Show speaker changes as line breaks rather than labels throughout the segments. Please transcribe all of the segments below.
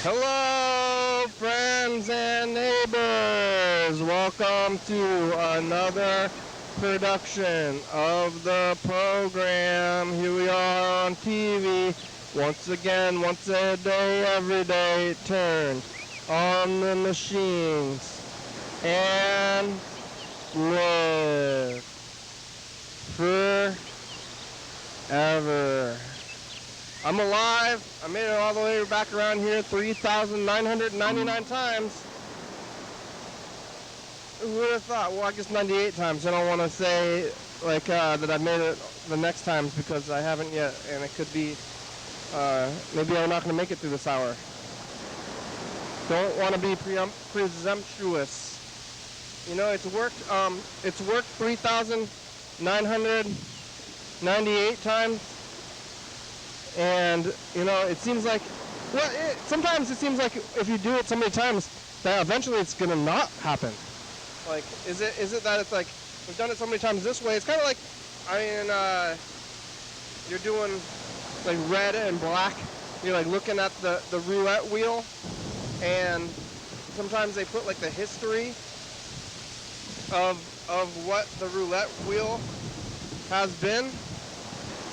Hello, friends and neighbors. Welcome to another production of the program. Here we are on TV. Once again, once a day, every day, turn on the machines and live forever. I'm alive. I made it all the way back around here 3,999 times. Who would have thought? Well, I guess 98 times. I don't want to say like that I made it the next times because I haven't yet, and it could be maybe I'm not going to make it through this hour. Don't want to be presumptuous. You know, it's worked 3,998 times. And, you know, it seems like, well, sometimes it seems like if you do it so many times that eventually it's going to not happen. Like, is it that it's like, we've done it so many times this way? It's kind of like, I mean, you're doing like red and black. You're like looking at the roulette wheel, and sometimes they put like the history of what the roulette wheel has been.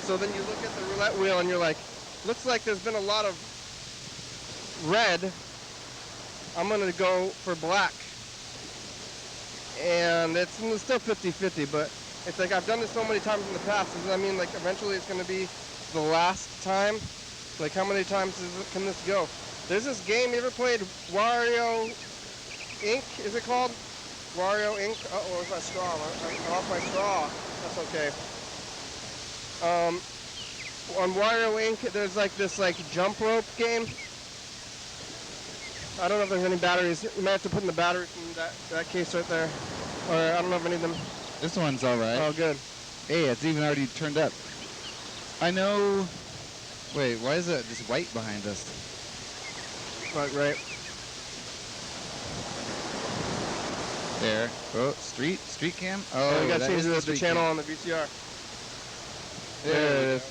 So then you look at the roulette wheel and you're like, looks like there's been a lot of red. I'm going to go for black. And it's still 50-50, but it's like I've done this so many times in the past. Does that mean like eventually it's going to be the last time? Like how many times can this go? There's this game, you ever played Wario Inc? Is it called? Wario Inc? Uh-oh, where's my straw? I lost my straw. That's okay. On Wario Inc, there's like this like jump rope game. I don't know if there's any batteries. You might have to put in the batteries in that case right there. Or I don't know if any of them.
This one's all right.
Oh, good.
Hey, it's even already turned up. I know. Wait, why is it just white behind us?
Right.
There. Oh, street cam. Oh,
we got to
that
change
is
the channel on the VCR.
There it is.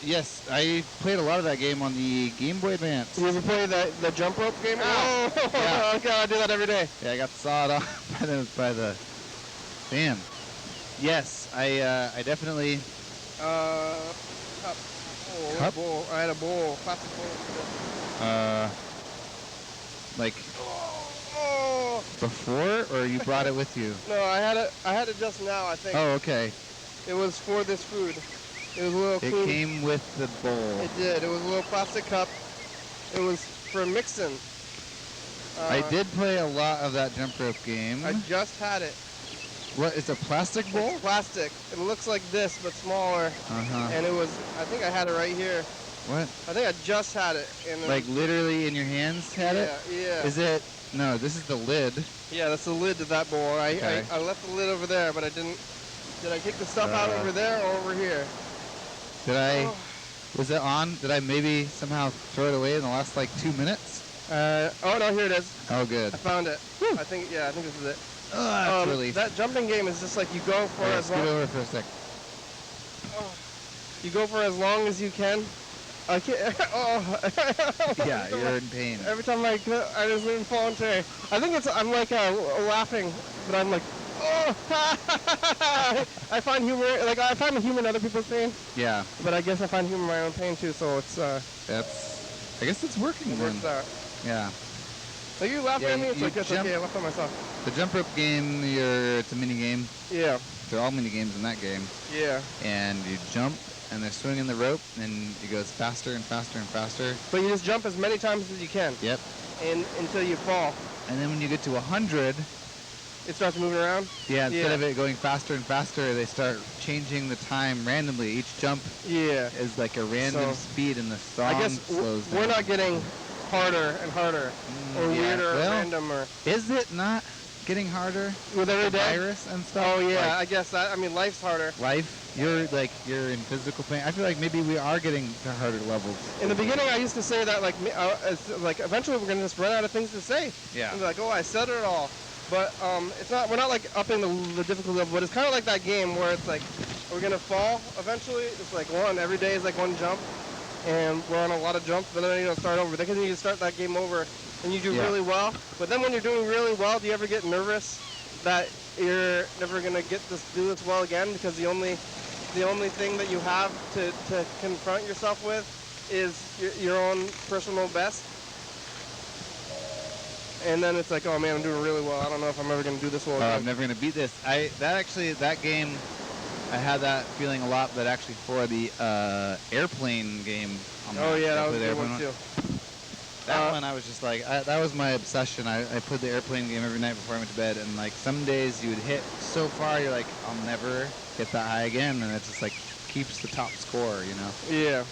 Yes, I played a lot of that game on the Game Boy Advance.
You ever play the jump rope game?
Oh,
yeah. Okay, I do that every day.
Yeah, I got sawed off by the fan. Yes, I definitely.
Cup. Oh,
Cup?
Bowl. I had a bowl, plastic bowl.
Like
Oh.
before, or you brought it with you?
No, I had it just now, I think.
Oh, okay.
It was for this food. It was a little
It
food.
came with the bowl.
It did. It was a little plastic cup. It was for mixing.
I did play a lot of that jump rope game.
I just had it.
What, it's a plastic bowl?
It's plastic. It looks like this, but smaller.
Uh-huh.
And it was, I think I had it right here.
What?
I think I just had it. And
Like literally in your hands had it?
Yeah.
Is it? No, this is the lid.
Yeah, that's the lid to that bowl.
Okay.
I left the lid over there, but I didn't. Did I take the stuff out over there or over here?
Did I? Was it on? Did I maybe somehow throw it away in the last like 2 minutes?
Oh no, here it is.
Oh, good.
I found it. I think this is it.
That's relief.
That jumping game is just like you go for as long.
Scoot over for a sec.
You go for as long as you can. I can't.
Yeah, you're in pain.
Every time I just involuntary. I think I'm like laughing, but I'm like, oh. I find humor, like I find humor in other people's pain.
Yeah.
But I guess I find humor in my own pain too. So it's.
I guess it's working.
It works out.
Yeah.
So you laughing at me? It's like it's okay. I laughed at myself.
The jump rope game, it's a mini game.
Yeah.
They're all mini games in that game.
Yeah.
And you jump, and they're swinging the rope, and it goes faster and faster and faster.
But you just jump as many times as you can.
Yep.
And until you fall.
And then when you get to 100,
it starts moving around?
Yeah, instead of it going faster and faster, they start changing the time randomly. Each jump is like a random speed, and the song slows down.
We're not getting harder and harder, or weirder, or random, or...
Is it not getting harder?
With every day?
Virus and stuff?
Oh, yeah, I guess that. I mean, life's harder.
Life? You're in physical pain. I feel like maybe we are getting to harder levels.
In the beginning, I used to say that, like eventually we're going to just run out of things to say.
Yeah.
And be like, oh, I said it all. But it's not. We're not like upping the difficulty level. But it's kind of like that game where it's like we're gonna fall eventually. It's like every day is like one jump, and we're on a lot of jumps, but then you don't start over. They can you start that game over, and you do really well. But then when you're doing really well, do you ever get nervous that you're never gonna do this well again because the only thing that you have to confront yourself with is your own personal best? And then it's like, oh man, I'm doing really well. I don't know if I'm ever gonna do this well again.
I'm never gonna beat this. That game, I had that feeling a lot, but actually for the airplane game.
That was a good one too.
That one I was just like, that was my obsession. I played the airplane game every night before I went to bed, and like some days you would hit so far, you're like, I'll never hit that high again, and it just like keeps the top score, you know?
Yeah.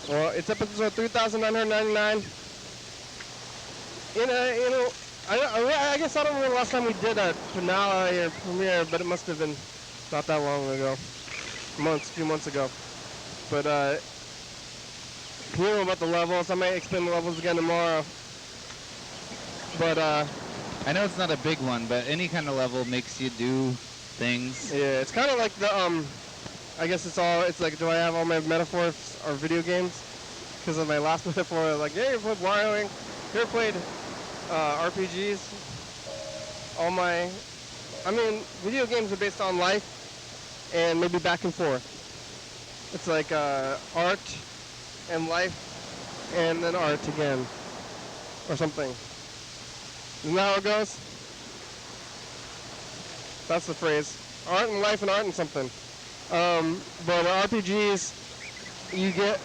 Well, it's episode 3,999. I guess I don't remember the last time we did a finale or premiere, but it must have been not that long ago. A few months ago. But, you know about the levels. I might explain the levels again tomorrow. But,
I know it's not a big one, but any kind of level makes you do things.
Yeah, it's kind of like the, I guess it's like, do I have all my metaphors or video games? Because of my last metaphor, like, yeah, you played Warioing, you ever played RPGs? Video games are based on life and maybe back and forth. It's like art and life and then art again or something. Isn't that how it goes? That's the phrase. Art and life and art and something. But RPGs, you get...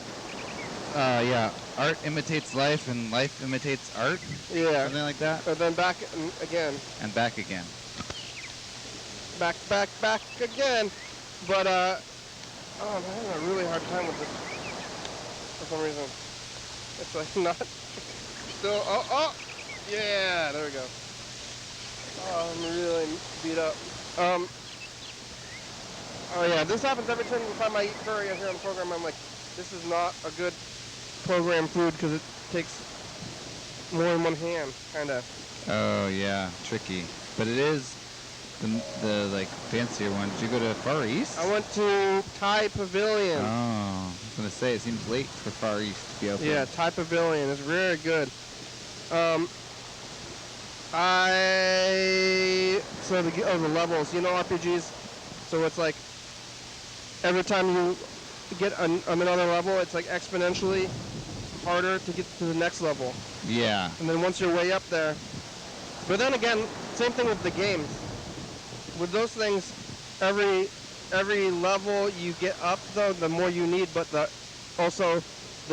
art imitates life and life imitates art?
Yeah.
Something like that?
And then back again.
And back again.
Back again. But, I'm having a really hard time with this for some reason. It's like not... Still... Yeah, there we go. Oh, I'm really beat up. This happens every time I eat curry here on the program. I'm like, this is not a good program food because it takes more than one hand, kind of.
Oh, yeah, tricky. But it is the like fancier one. Did you go to Far East?
I went to Thai Pavilion.
Oh, I was going to say, it seems late for Far East to be open.
Yeah, Thai Pavilion is very good. The levels, RPGs. So it's like every time you get another level, it's like exponentially harder to get to the next level.
Yeah.
And then once you're way up there, but then again, same thing with the games. With those things, every level you get up though, the more you need, but the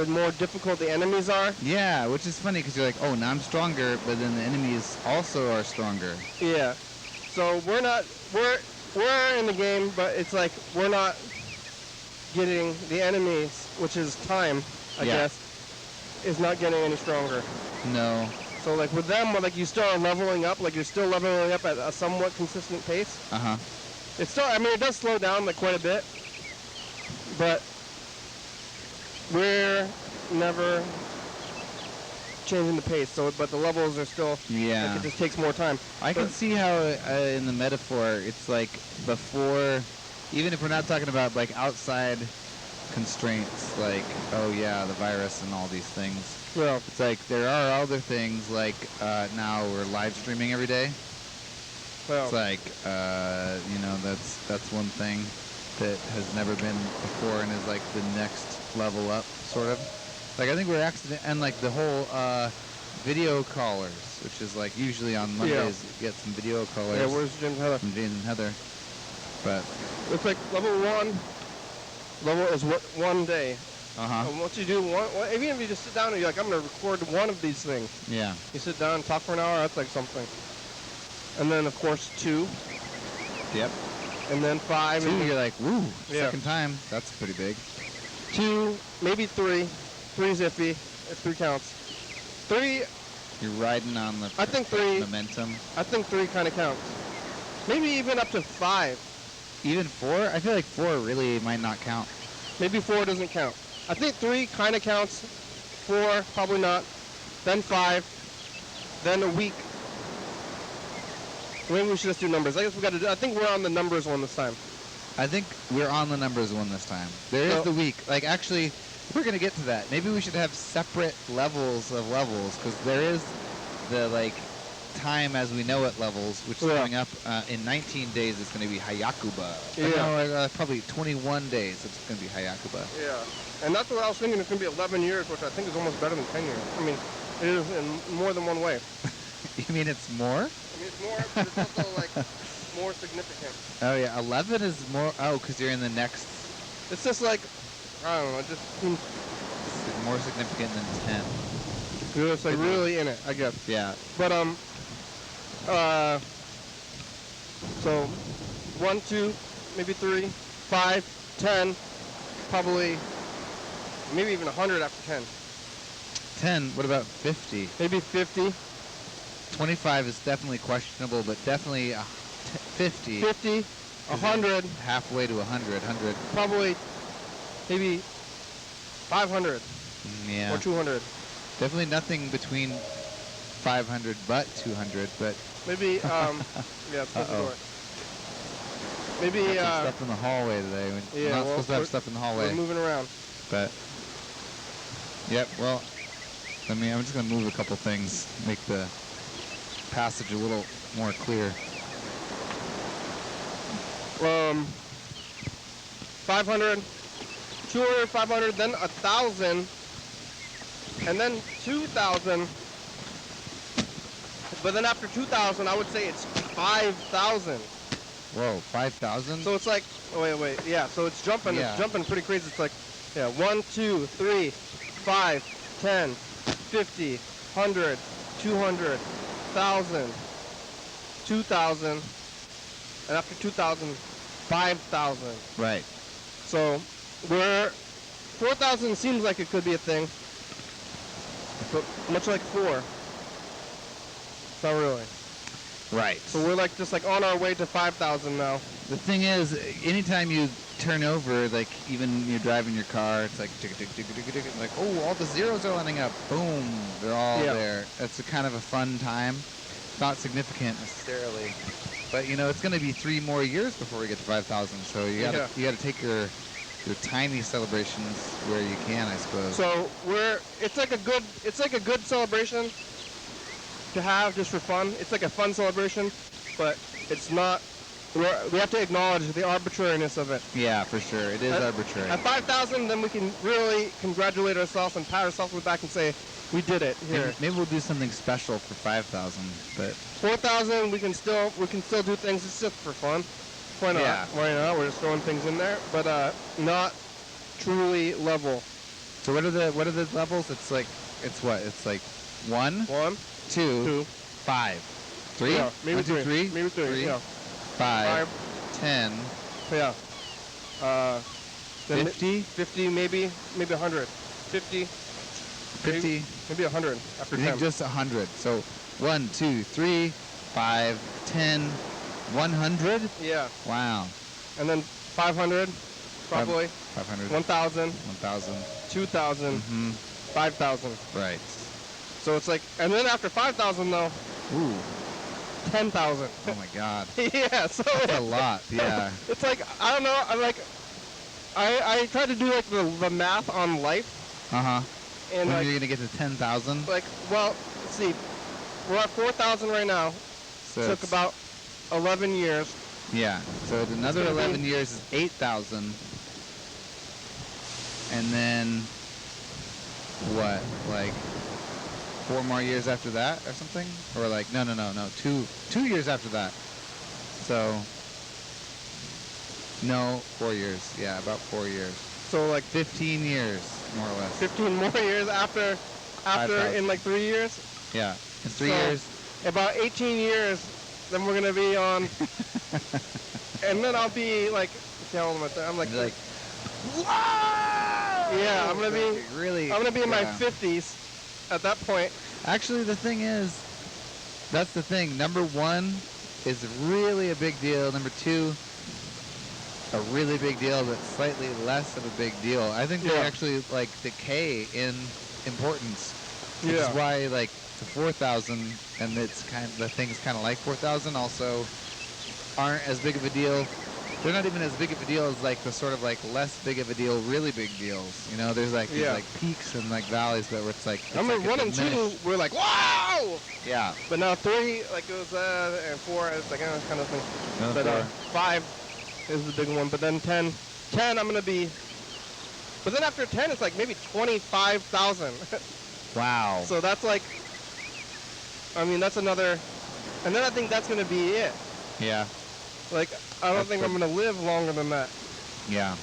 more difficult the enemies are.
Yeah, which is funny because you're like, oh, now I'm stronger, but then the enemies also are stronger.
Yeah. So we're in the game, but it's like we're not getting the enemies, which is time, I guess, is not getting any stronger.
No.
So like with them, you still are leveling up, like you're still leveling up at a somewhat consistent pace.
Uh-huh.
It's still, it does slow down like quite a bit, but we're never changing the pace. But the levels are still, it just takes more time.
I can see how in the metaphor, it's like before, even if we're not talking about like outside constraints, like, oh yeah, the virus and all these things.
Yeah.
It's like there are other things like now we're live streaming every day.
Well.
It's like, that's one thing that has never been before and is like the next level up, sort of. Like I think we're and like the whole video callers, which is like usually on Mondays you get some video callers.
Yeah, where's James and Heather?
From James and Heather. But
it's like level is one day.
Uh-huh.
And once you do even if you just sit down and you're like, I'm going to record one of these things.
Yeah.
You sit down and talk for an hour, that's like something. And then, of course, 2.
Yep.
And then 5.
2, and you're like, woo, second time. That's pretty big.
2, maybe 3. 3's iffy, if 3 counts. 3...
You're riding on the momentum.
I think 3 kind of counts. Maybe even up to 5.
Even 4? I feel like 4 really might not count.
Maybe 4 doesn't count. I think 3 kind of counts. 4, probably not. Then 5. Then a week. Maybe we should just do numbers. I guess I think we're on the numbers one this time.
I think we're on the numbers one this time. There is the week. Like, actually, We're gonna get to that. Maybe we should have separate levels of levels, because there is the like time as we know it levels, which is coming up in 19 days. It's going to be Hayakuba.
Yeah.
No, probably 21 days. It's going to be Hayakuba.
Yeah, and that's what I was thinking. It's going to be 11 years, which I think is almost better than 10 years. I mean, it is in more than one way.
You mean it's more?
I mean, it's more, but it's also like more significant.
Oh yeah, 11 is more. Oh, because you're in the next.
It's just like, I don't know. It just seems
It's more significant than 10.
it's like really in it, I guess.
Yeah.
But so 1, 2, maybe 3, 5, 10, probably maybe even 100 after 10.
10. What about 50?
Maybe 50.
25 is definitely questionable, but definitely 50.
50, 100.
Halfway to 100. 100.
Probably maybe 500
Yeah.
or 200.
Definitely nothing between 500 but 200, but
Maybe yeah.
Uh-oh.
Maybe
stuff in the hallway today. We're not supposed to have stuff in the hallway.
We're moving around.
But yep. Well, I'm just gonna move a couple things, make the passage a little more clear.
500, 200, 500, then 1,000, and then 2,000. But then after 2,000, I would say it's 5,000.
Whoa, 5,000?
So it's like, oh, wait, yeah. So it's jumping.
Yeah.
It's jumping pretty crazy. It's like, yeah, 1, 2, 3, 5, 10, 50, 100, 200, 1,000, 2,000, and after 2,000, 5,000.
Right.
So we're 4,000 seems like it could be a thing, but much like 4, it's not really.
Right.
So we're like just like on our way to 5,000 now.
The thing is, anytime you turn over, like even you're driving your car, it's like like, oh, all the zeros are lining up. Boom, they're all there. It's a kind of a fun time. Not significant necessarily, but you know it's going to be 3 more years before we get to 5,000. So you got to take your tiny celebrations where you can, I suppose.
So it's like a good celebration to have just for fun. It's like a fun celebration, but it's not. We have to acknowledge the arbitrariness of it.
Yeah, for sure. It is arbitrary.
At 5,000, then we can really congratulate ourselves and pat ourselves on the back and say, we did it here.
Maybe we'll do something special for 5,000, but
4,000, we can still do things. It's just for fun. Why not?
Yeah.
Why not? We're just throwing things in there, but not truly level.
So what are the levels? It's like 1, 2, 5, 3.
Yeah, maybe
1, 2, 3.
Maybe 3. Yeah.
5, 10.
Yeah. Then
50?
50, maybe 100. 50.
50.
Maybe 100 after
I
10.
think just 100. So 1, 2, 3, 5, 10, 100.
Yeah.
Wow.
And then 500, probably.
500.
1,000.
1,000.
2,000. 5,000.
Right.
So it's like, and then after 5,000 though,
Ooh.
10,000.
Oh my God.
Yeah. So
That's a lot. Yeah.
It's like, I don't know. I try to do like the math on life.
Uh-huh.
And
when
like,
you're gonna get to 10,000?
well, let's see. We're at 4,000 right now.
So
Took about 11 years.
Yeah. So another 11 years is 8,000. And then what? Like 4 more years after that or something? Or like no, 2 years after that. So no, 4 years. Yeah, about 4 years.
So like
15 years, more or less.
15 more years after
5,000.
in like 3 years.
Yeah. In 3
So,
years.
About 18 years, then we're gonna be on, and then I'll be like, see how old am I? I'm like,
whoa!
Yeah, I'm gonna be
really.
I'm gonna be in my 50s at that point.
Actually, the thing is, that's the thing. Number 1 is really a big deal. Number 2, a really big deal, but slightly less of a big deal. I think they actually like decay in importance. Which is why like the 4,000 and it's kind of the things kind of like 4,000 also aren't as big of a deal they're not even as big of a deal as like the sort of like less big of a deal, really big deals. You know, there's like these like peaks and like valleys, but where it's like.
I remember 1 and 2, we're like, wow!
Yeah.
But now 3, like it was, and 4, it's like, kind of thing.
No,
but 5 is the big one. But then 10, I'm gonna be. But then after 10, it's like maybe 25,000.
Wow.
So that's like, I mean, that's another, and then I think that's gonna be it.
Yeah.
Like, I don't think I'm gonna live longer than that.
Yeah.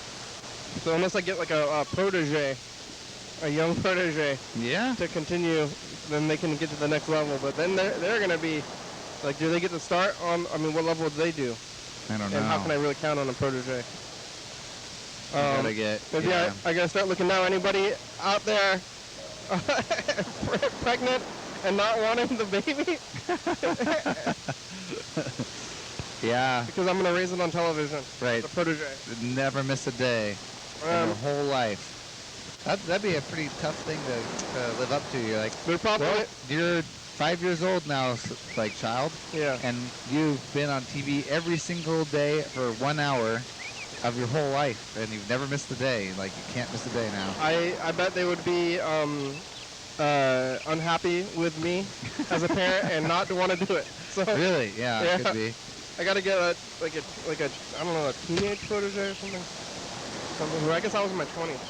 So unless I get like a protege, a young protege,
yeah,
to continue, then they can get to the next level. But then they're gonna be, like, do they get to start on? I mean, what level do they do?
I don't know.
And how can I really count on a protege?
Gotta get.
Maybe
yeah.
I gotta start looking now. Anybody out there pregnant and not wanting the baby?
Yeah.
Because I'm gonna raise it on television.
Right.
The protege.
Never miss a day in your whole life. That'd be a pretty tough thing to live up to. You're like, well, you're 5 years old now, like child.
Yeah.
And you've been on TV every single day for 1 hour of your whole life, and you've never missed a day. Like, you can't miss a day now.
I bet they would be unhappy with me as a parent and not want to do it. So
really? Yeah, it could be.
I gotta get a I don't know, a teenage protege or something. I guess I was in my 20s.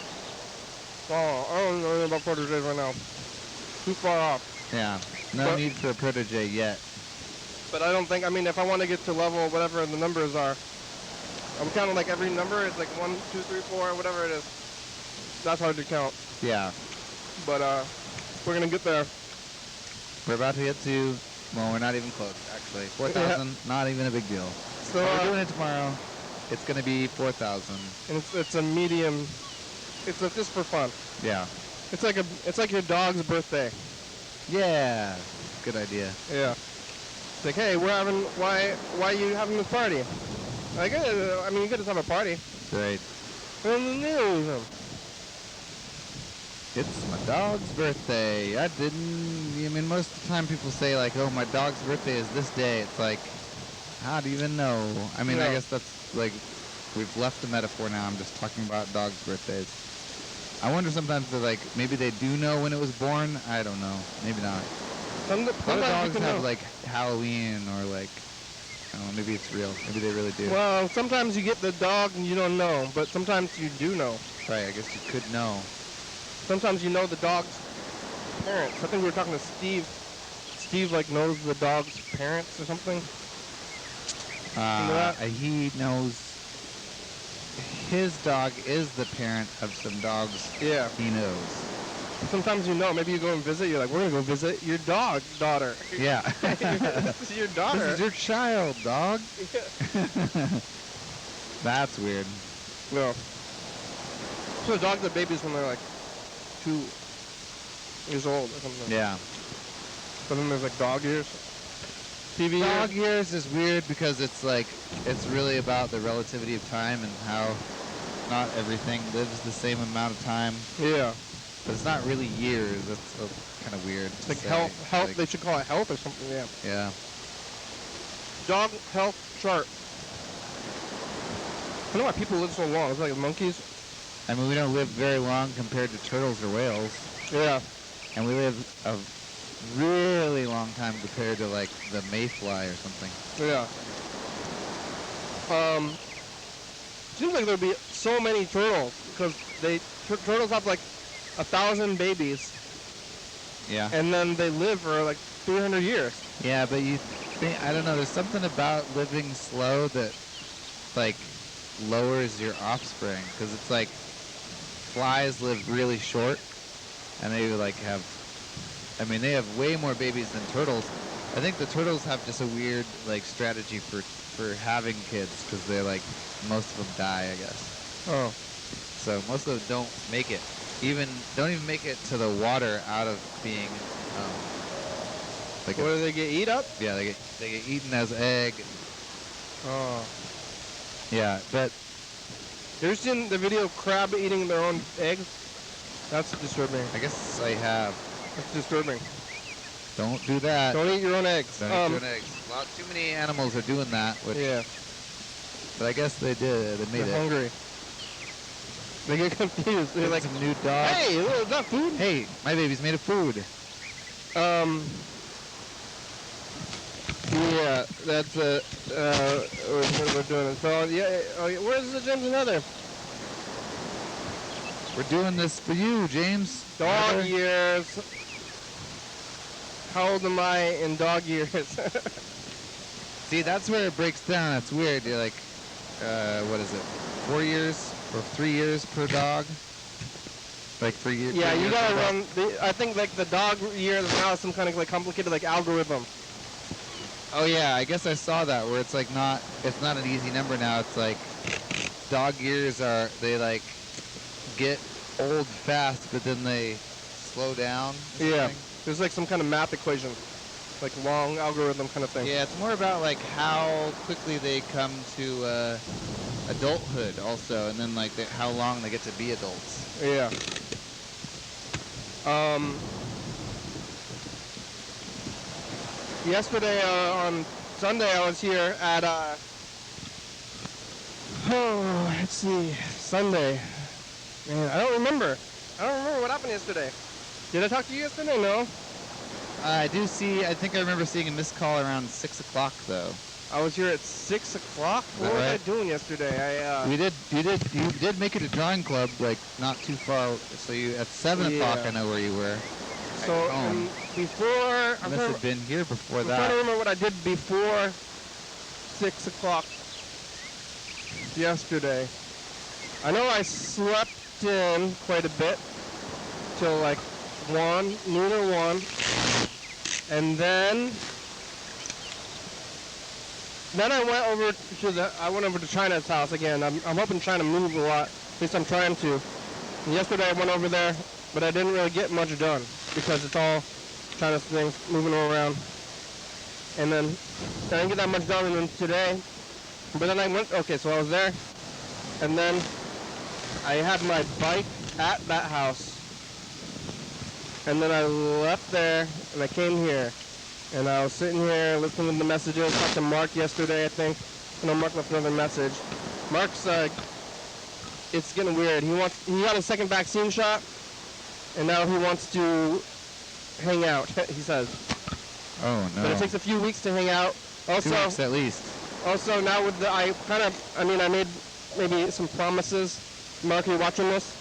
Oh, I don't know anything about proteges right now. Too far off.
Yeah. No need for a protege yet.
But I don't think, I mean, if I want to get to level whatever the numbers are, I'm counting like every number. It's like 1, 2, 3, 4, whatever it is. That's hard to count.
Yeah.
But we're gonna get there.
We're about to get to. Well, we're not even close, actually. 4,000, not even a big deal.
So
we're doing it tomorrow. It's going to be 4,000.
And it's a medium. It's just for fun.
Yeah.
It's like your dog's birthday.
Yeah. Good idea.
Yeah. It's like, hey, why are you having this party? Like, I mean, you could just have a party.
Right. It's my dog's birthday. I mean, most of the time people say, like, oh, my dog's birthday is this day. It's like, how do you even know? I mean, I guess that's, like, we've left the metaphor now. I'm just talking about dogs' birthdays. I wonder sometimes they're like, maybe they do know when it was born. I don't know. Maybe not. A lot of dogs have, like, Halloween or, like, I don't know, maybe it's real. Maybe they really do.
Well, sometimes you get the dog and you don't know, but sometimes you do know.
Right, I guess you could know.
Sometimes you know the dog's parents. I think we were talking to Steve. Steve, like, knows the dog's parents or something. You know that?
He knows his dog is the parent of some dogs.
Yeah.
He knows.
Sometimes you know. Maybe you go and visit. You're like, we're going to go visit your dog's daughter.
Yeah.
This is your daughter.
This is your child, dog.
Yeah.
That's weird.
No. So dogs are babies when they're like 2 years old or something.
Yeah.
But then there's like dog years. TV
dog years is weird because it's like, it's really about the relativity of time and how not everything lives the same amount of time.
Yeah.
But it's not really years. That's kind of weird.
It's like health. Like, they should call it health or something. Yeah.
Yeah.
Dog health chart. I don't know why people live so long. It's like monkeys.
I mean, we don't live very long compared to turtles or whales.
Yeah.
And we live a really long time compared to, like, the mayfly or something.
Yeah. Seems like there'd be so many turtles because turtles have like 1,000 babies.
Yeah.
And then they live for like 300 years.
Yeah, but you think, I don't know, there's something about living slow that, like, lowers your offspring. Because it's like, flies live really short, and they, like, have, I mean, they have way more babies than turtles. I think the turtles have just a weird, like, strategy for having kids, because they're, like, most of them die, I guess.
Oh.
So most of them don't make it. Don't even make it to the water out of being, like,
what do they get eat up?
Yeah, they get eaten as egg.
Oh.
Yeah, but
you ever seen the video of crab eating their own eggs? That's disturbing.
I guess I have.
That's disturbing.
Don't do that.
Don't eat your own eggs.
Don't eat your own eggs. Too many animals are doing that. Which,
yeah.
But I guess they did. They made
They're
it.
hungry. They get confused. They're like,
some new dog.
hey, is that food?
Hey, my baby's made of food.
Yeah, that's what we're doing. So yeah, where's the James and Heather?
We're doing this for you, James.
Dog
Heather.
years. How old am I in dog years?
See, that's where it breaks down. It's weird. You're like, what is it? 4 years or 3 years per dog? Like 3 years.
Yeah,
3
you
years
gotta
per dog?
run. I think like the dog years now is some kind of like complicated like algorithm.
Oh yeah, I guess I saw that where it's like it's not an easy number now. It's like dog years they like get old fast, but then they slow down. or
Yeah,
something.
there's like some kind of math equation, like long algorithm kind of thing.
Yeah, it's more about like how quickly they come to adulthood also, and then like how long they get to be adults.
Yeah. Yesterday on Sunday I was here at let's see, Sunday. Man, I don't remember what happened yesterday. Did I talk to you yesterday? No.
I think I remember seeing a missed call around 6 o'clock though.
I was here at 6 o'clock. What was I doing yesterday?
You did make it to drawing club like not too far. So you at 7 o'clock I know where you were.
So before
You must have been here before
I'm trying to
that.
remember what I did before 6 o'clock yesterday. I know I slept in quite a bit till like 1, noon or 1, and then I went over to China's house again. I'm hoping China moves a lot. At least I'm trying to. And yesterday I went over there, but I didn't really get much done because it's all China's things moving around. And then I didn't get that much done. And then today, but then I went. Okay, so I was there, and then I had my bike at that house, and then I left there and I came here. And I was sitting here listening to the messages. Talked to Mark yesterday, I think. Mark left another message. Mark's it's getting weird. He got his second vaccine shot, and now he wants to hang out. He says.
Oh no.
But it takes a few weeks to hang out. Also,
2 weeks at least.
Also, now with I made maybe some promises. Mark, are you watching this?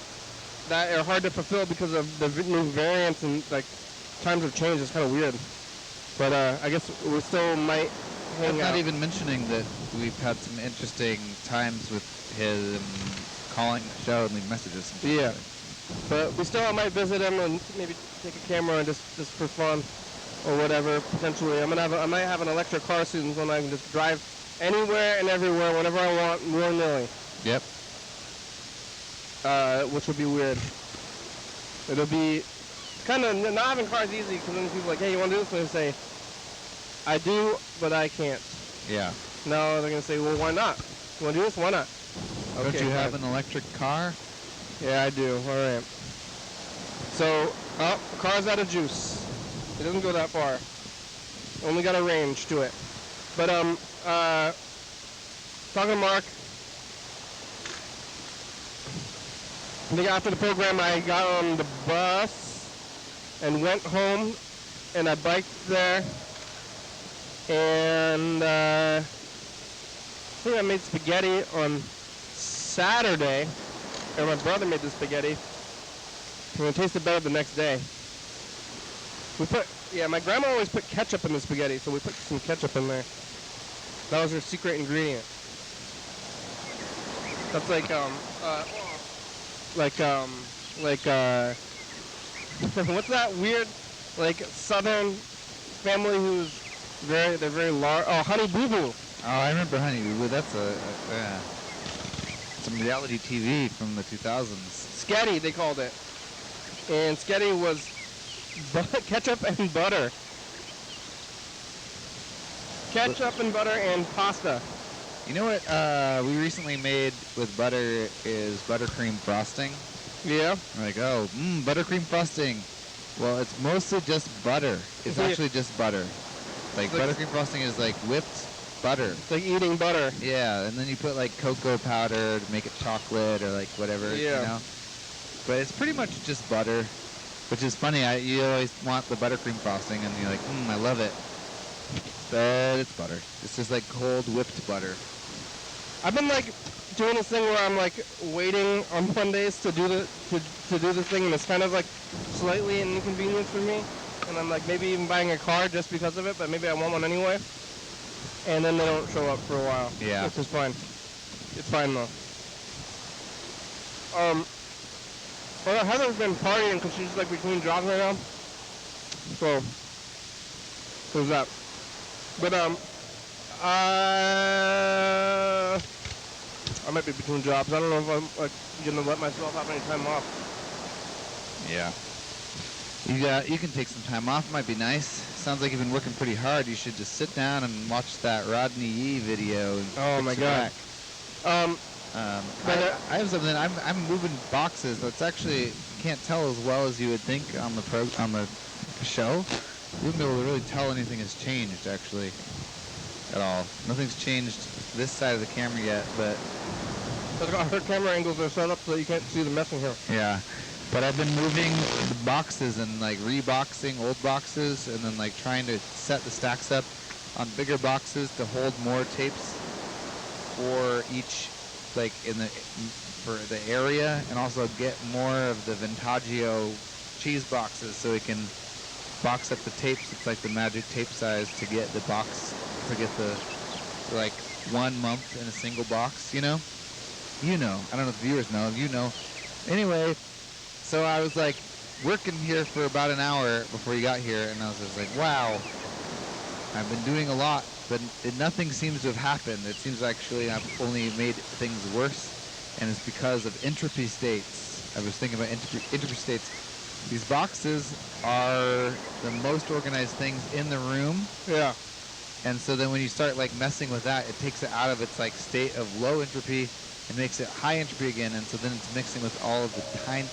That are hard to fulfill because of the new variants and like times have changed. It's kind of weird. But I guess we still might hang out.
Not even mentioning that we've had some interesting times with him calling the show and leaving messages. And
Yeah. But we still might visit him and maybe take a camera and just for fun or whatever. Potentially, I might have an electric car soon, so I can just drive anywhere and everywhere whenever I want, willy-nilly.
Yep.
Which would be weird. It'll be kind of not having cars easy because then people are like, hey, you want to do this? And they say, I do, but I can't.
Yeah.
No, they're gonna say, well, why not? You want to do this? Why not?
Don't you have an electric car?
Yeah, I do. All right. So, the car's out of juice. It doesn't go that far. Only got a range to it. But talking to Mark. I think after the program, I got on the bus and went home, and I biked there. And I think I made spaghetti on Saturday, or my brother made the spaghetti, and it tasted better the next day. My grandma always put ketchup in the spaghetti, so we put some ketchup in there. That was her secret ingredient. That's what's that weird, like Southern family who's they're very large. Oh, Honey Boo Boo.
Oh, I remember Honey Boo Boo. That's some reality TV from the 2000s.
Sketty, they called it. And Sketty was ketchup and butter. Ketchup and butter and pasta.
You know what we recently made with butter is buttercream frosting.
Yeah.
I'm like, buttercream frosting. Well, it's mostly just butter. It's actually just butter. Like buttercream frosting is like whipped butter.
It's like eating butter.
Yeah, and then you put like cocoa powder to make it chocolate or like whatever, you know. But it's pretty much just butter, which is funny. You always want the buttercream frosting, and you're like, I love it. But it's butter. It's just like cold whipped butter.
I've been like doing this thing where I'm like waiting on Mondays to do this thing, and it's kind of like slightly an inconvenience for me. And I'm like maybe even buying a car just because of it, but maybe I want one anyway. And then they don't show up for a while.
Yeah.
Which is fine. It's fine though. Well, Heather's been partying because she's like between jobs right now. So there's that. But I might be between jobs. I don't know if I'm like gonna let myself have any time off.
Yeah. You can take some time off. Might be nice. Sounds like you've been working pretty hard. You should just sit down and watch that Rodney Yee video. And
oh my God.
I have something. I'm moving boxes. That's actually can't tell as well as you would think on the show. You wouldn't be able to really tell anything has changed actually at all. Nothing's changed this side of the camera yet, but
our camera angles are set up so you can't see the mess in here.
Yeah. But I've been moving the boxes and like reboxing old boxes and then like trying to set the stacks up on bigger boxes to hold more tapes for each like for the area, and also get more of the Vintaggio cheese boxes so we can box up the tapes. It's like the magic tape size to get the box, to get the like 1 month in a single box, you know? I don't know if the viewers know, Anyway, so I was like working here for about an hour before you got here, and I was just like, wow, I've been doing a lot, but nothing seems to have happened. It seems actually I've only made things worse, and it's because of entropy states. I was thinking about entropy states. These boxes are the most organized things in the room.
Yeah.
And so then when you start like messing with that, it takes it out of its like state of low entropy and makes it high entropy again, and so then it's mixing with all of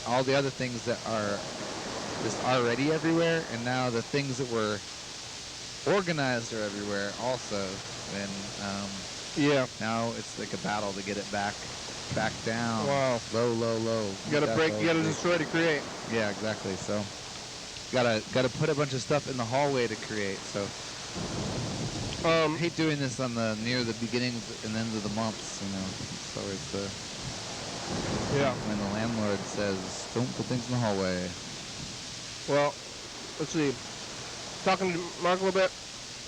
all the other things that are just already everywhere, and now the things that were organized are everywhere also, and now it's like a battle to get it back down.
Wow.
Low.
You gotta break, you gotta destroy to create.
Yeah, exactly. So gotta put a bunch of stuff in the hallway to create. So I hate doing this near the beginnings and ends of the months, It's always when the landlord says, don't put things in the hallway.
Well, let's see. Talking to Mark a little bit.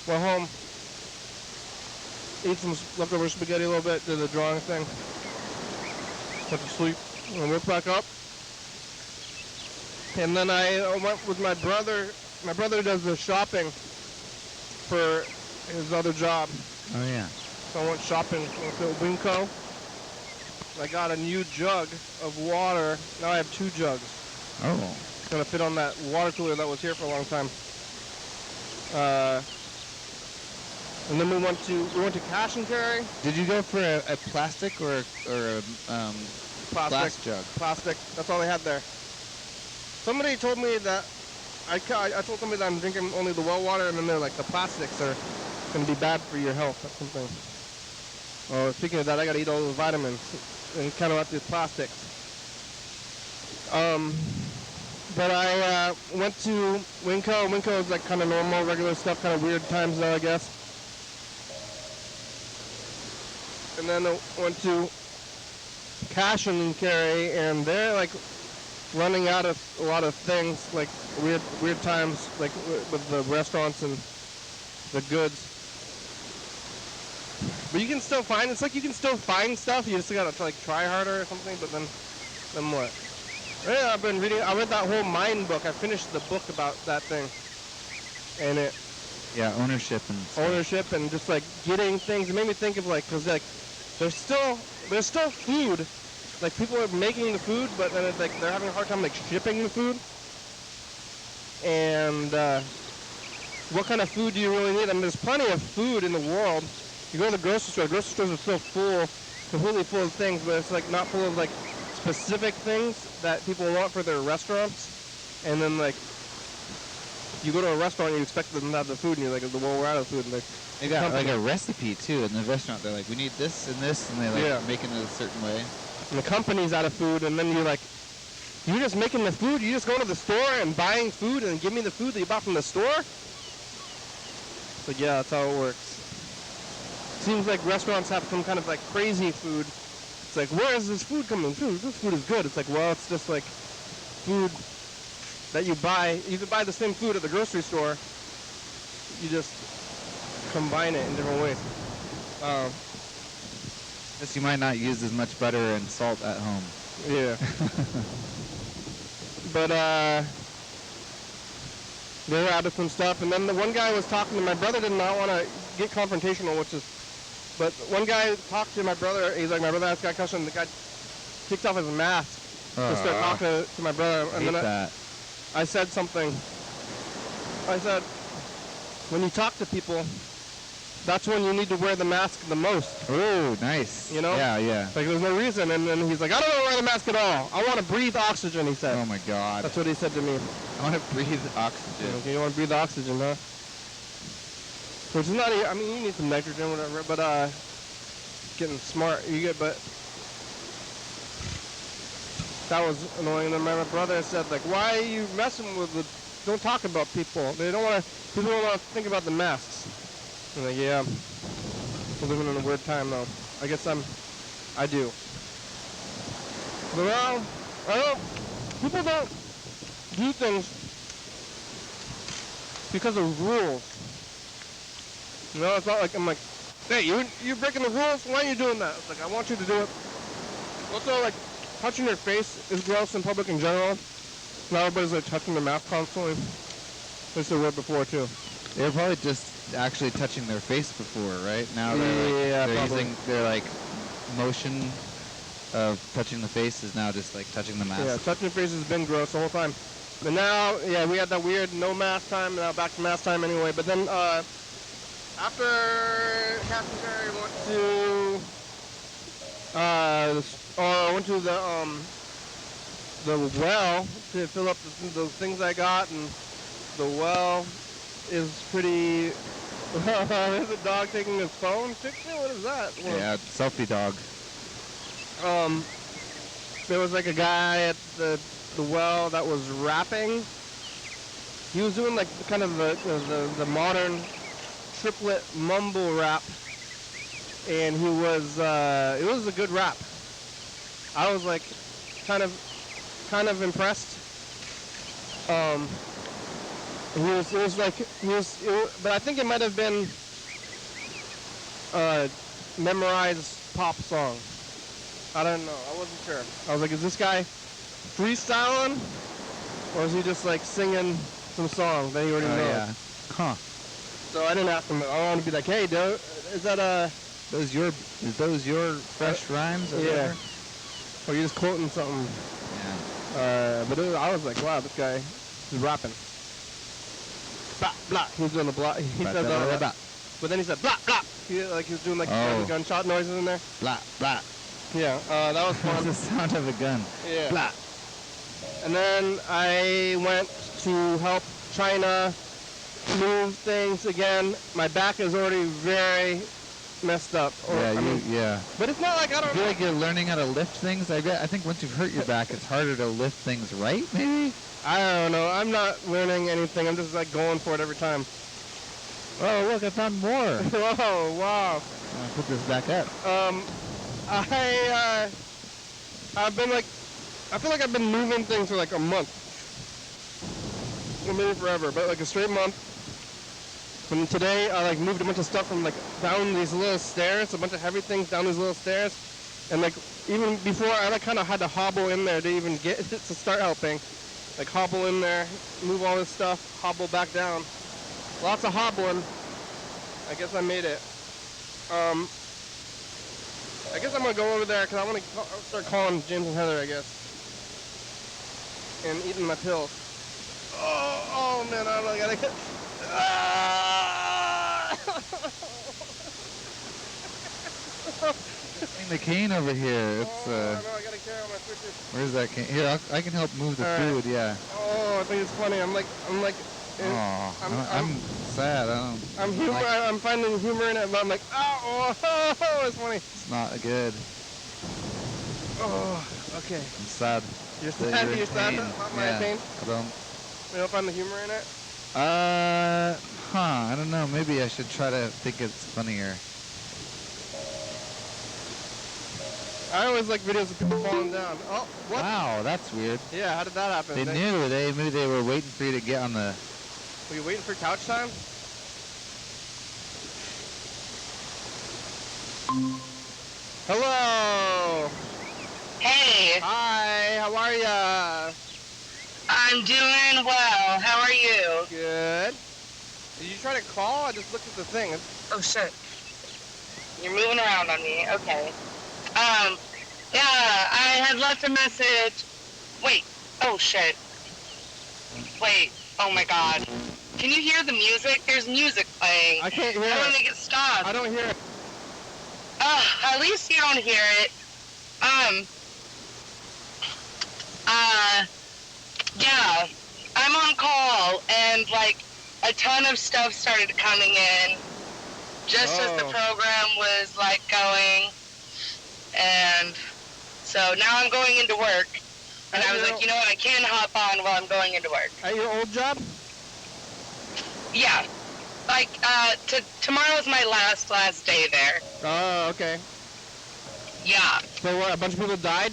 Went home. Ate some leftover spaghetti a little bit. Did the drawing thing. Went to sleep. And woke back up. And then I went with my brother. My brother does the shopping for his other job.
Oh, yeah.
So I went shopping with Winco. I got a new jug of water. Now I have 2 jugs.
Oh.
It's gonna fit on that water cooler that was here for a long time. And then we went to cash and carry.
Did you go for a plastic or a glass jug?
Plastic. That's all they had there. Somebody told me that I told somebody that I'm drinking only the well water, and then they're like, the plastics are going to be bad for your health or something. Oh, speaking of that, I got to eat all those vitamins and kind of out these plastics. But I went to Winco. Winco is like kind of normal, regular stuff, kind of weird times though, I guess. And then I went to cash and carry, and they're like running out of a lot of things, like weird times, like with the restaurants and the goods. But you can still find, it's like you can still find stuff, you just gotta like try harder or something, but then what? Yeah, I've been reading, I read that whole Mind book. I finished the book about that thing. And it...
Yeah, ownership and stuff.
Ownership and just like getting things. It made me think of like, cause like, there's still food. Like people are making the food, but then it's like they're having a hard time like shipping the food. And what kind of food do you really need? I mean, there's plenty of food in the world. You go to the grocery store. Grocery stores are still full, completely full of things, but it's like not full of like specific things that people want for their restaurants. And then like You go to a restaurant, you expect them to have the food, and you're like, well, we're out of food. And
they got like a recipe too in the restaurant. They're like, we need this, and they like making it a certain way.
And the company's out of food, and then you're like, you're just making the food? You just go to the store and buying food and give me the food that you bought from the store? So yeah, that's how it works. Seems like restaurants have some kind of like crazy food. It's like, where is this food coming from? This food is good. It's like, well, it's just like food that you buy. You can buy the same food at the grocery store. You just combine it in different ways.
Guess you might not use as much butter and salt at home.
Yeah. But they were out of some stuff, and then the one guy was talking to my brother. Did not want to get confrontational, but one guy talked to my brother. He's like, my brother asked a question. The guy kicked off his mask to start talking to my brother, and then I said something. I said, when you talk to people, that's when you need to wear the mask the most.
Oh, nice.
You know?
Yeah.
Like, there's no reason. And then he's like, I don't want to wear the mask at all. I want to breathe oxygen, he said.
Oh, my God.
That's what he said to me.
I want to breathe oxygen.
Okay, you want to breathe oxygen, huh? Which is not, I mean, you need some nitrogen, whatever, but, getting smart. But that was annoying. And then my brother said, like, why are you messing with don't talk about people. People don't want to think about the masks. I'm like, yeah, we're living in a weird time, though. I guess I do. But well, people don't do things because of rules. You know, it's not like I'm like, hey, you're breaking the rules. Why are you doing that? It's like, I want you to do it. Also, like, touching your face is gross in public in general. Now everybody's like touching their mouth constantly. This is word before too.
They were probably just actually touching their face before, right? Now they're using their like motion of touching the face is now just like touching the mask.
Yeah, touching the face has been gross the whole time. But now, yeah, we had that weird no mask time, now back to mask time anyway. But then after Captain Terry went to the well to fill up those things I got, and the well is pretty. There's a dog taking his phone picture. What is that?
Yeah, selfie dog.
There was like a guy at the well that was rapping. He was doing like kind of the modern triplet mumble rap, and he was it was a good rap. I was like kind of impressed. But I think it might have been memorized pop song. I don't know. I wasn't sure. I was like, is this guy freestyling, or is he just like singing some song that he already knows?
Yeah. Huh.
So I didn't ask him. I wanted to be like, hey, dude, is that
those your fresh rhymes? Or
yeah.
whatever?
Or you just quoting something?
Yeah.
But I was like, wow, this guy is rapping. Blah blah. He was doing the blah. He said blah. But then he said blah blah. He was doing like gunshot noises in there.
Blah blah.
Yeah, that was fun.
That's the sound of a gun.
Yeah.
Blah.
And then I went to help China move things again. My back is already very messed up.
Yeah.
But it's not like I
feel like you're learning how to lift things. I think once you've hurt your back, it's harder to lift things right, maybe?
I don't know. I'm not learning anything. I'm just like going for it every time.
Oh, look, I found more.
Oh, wow.
I'll put this back up.
I've been like, I feel like I've been moving things for like a month. Well, maybe forever, but like a straight month. And today I like moved a bunch of stuff from like down these little stairs, a bunch of heavy things down these little stairs. And like even before I like kind of had to hobble in there to even get to start helping. Like hobble in there, move all this stuff, hobble back down. Lots of hobbling. I guess I made it. I guess I'm gonna go over there because I want to start calling James and Heather, I guess. And eating my pills. Oh man, I gotta get.
The cane over here. It's
no, I gotta carry all my switches.
Where's that cane? Here, I can help move the food. Yeah.
Oh, I think it's funny. I'm like
I'm sad. I don't.
I'm finding humor in it, but I'm like, oh, it's funny.
It's not good.
Oh, okay.
I'm sad.
You're
that
sad.
in
You're sad
pain.
about my
Yeah,
pain.
I don't.
You don't find the humor in it?
I don't know. Maybe I should try to think it's funnier.
I always like videos of people falling down. Oh, what?
Wow, that's weird.
Yeah, how did that happen?
They knew. Maybe they were waiting for you to get on the.
Were you waiting for couch time? Hello.
Hey.
Hi. How are ya?
I'm doing well. How are you?
Good. Did you try to call? I just looked at the thing.
Oh, shit. You're moving around on me. Okay. Yeah, I had left a message. Wait. Oh, shit. Wait. Oh, my God. Can you hear the music? There's music playing.
I can't hear it.
I don't think it stopped.
I don't hear it.
At least you don't hear it. Yeah. I'm on call, and, like, a ton of stuff started coming in just as the program was, like, going. And so now I'm going into work. And I was like, you know what, I can hop on while I'm going into work.
At your old job?
Yeah. Like, tomorrow's my last day there.
Oh, okay.
Yeah.
So what, a bunch of people died?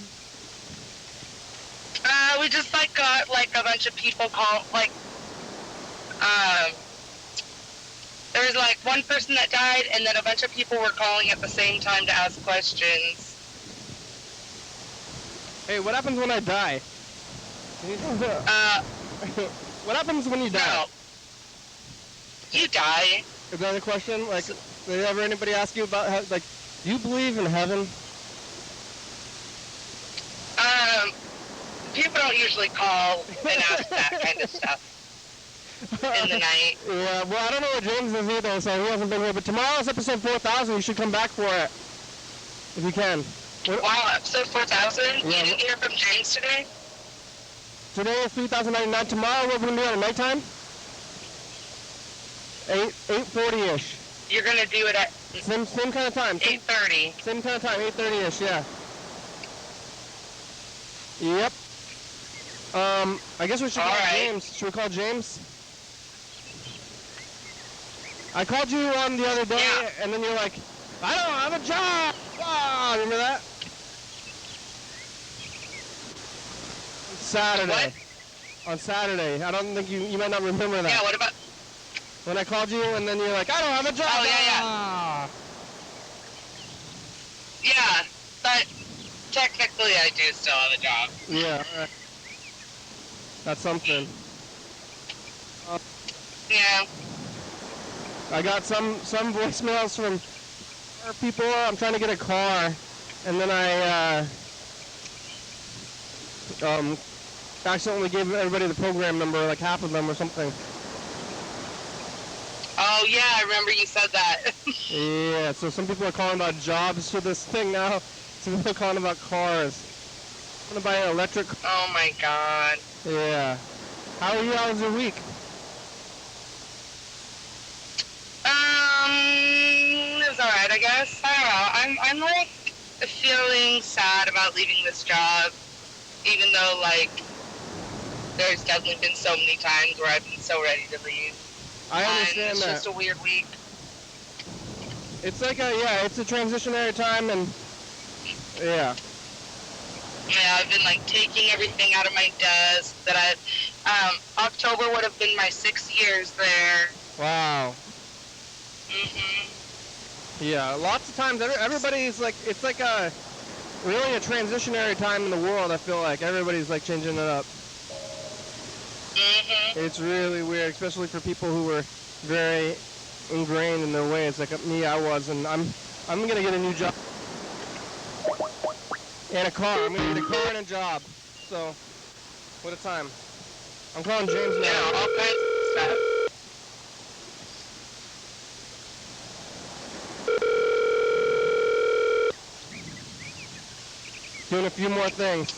We just, like, got, like, a bunch of people there was, like, one person that died, and then a bunch of people were calling at the same time to ask questions.
Hey, what happens when I die? What happens when you die?
No. You die.
Is that a question? Like, did ever anybody ask you about, like, do you believe in heaven?
People don't usually call and ask that kind of stuff in the night.
Yeah, well, I don't know what James is either, so he hasn't been here. But tomorrow's episode 4,000. You should come back for it, if you can.
Wow, episode 4,000?
Yeah.
You didn't hear from James today?
Today is 3,099. Tomorrow we're going to be on nighttime? 8:40-ish.
You're going to do it at
Same kind of time.
8:30.
Same kind of time, 8:30-ish, yeah. Yep. I guess we should call James. Should we call James? I called you on the other day, and then you're like, I don't have a job! Ah, remember that? Saturday.
What?
On Saturday. I don't think you might not remember that.
Yeah, what about...
When I called you, and then you're like, I don't have a job!
Oh, yeah.
Ah.
Yeah, but technically I do still have a job.
Yeah, right. That's something.
Yeah.
I got some voicemails from people. I'm trying to get a car, and then I accidentally gave everybody the program number, like half of them or something.
Oh, yeah, I remember you said that.
Yeah, so some people are calling about jobs for this thing now. Some people are calling about cars. I'm gonna buy an electric car.
Oh, my God.
Yeah. How are you? How was your week?
It was alright, I guess. I don't know. I'm like feeling sad about leaving this job, even though like there's definitely been so many times where I've been so ready to leave.
I understand
it's
that.
just a weird week.
It's like it's a transitionary time, and yeah.
Yeah, I've been like taking everything out of my desk that October would have been my 6 years there.
Wow.
Mhm.
Yeah, lots of times everybody's like, it's like really a transitionary time in the world. I feel like everybody's like changing it up.
Mhm.
It's really weird, especially for people who were very ingrained in their ways, like me. I was, and I'm gonna get a new job and a car. I'm gonna get a car and a job. So, what a time! I'm calling James now.
Yeah, all kinds of stuff.
Doing a few more things.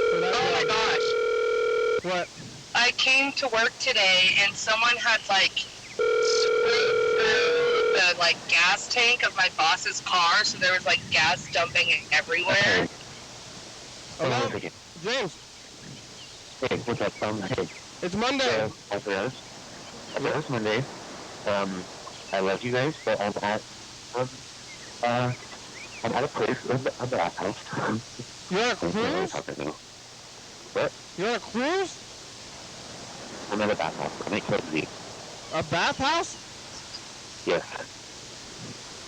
Oh my gosh.
What?
I I came to work today and someone had like screwed through the like gas tank of my boss's car, so there was like gas dumping everywhere.
Hello? James.
Hey, what's up? Hey.
It's Monday.
It's Monday. I love you guys, but I'm at a place, a bathhouse.
You're at a cruise?
What?
You're at a cruise?
I'm at a bathhouse. I'm at KFC.
A bathhouse?
Yes.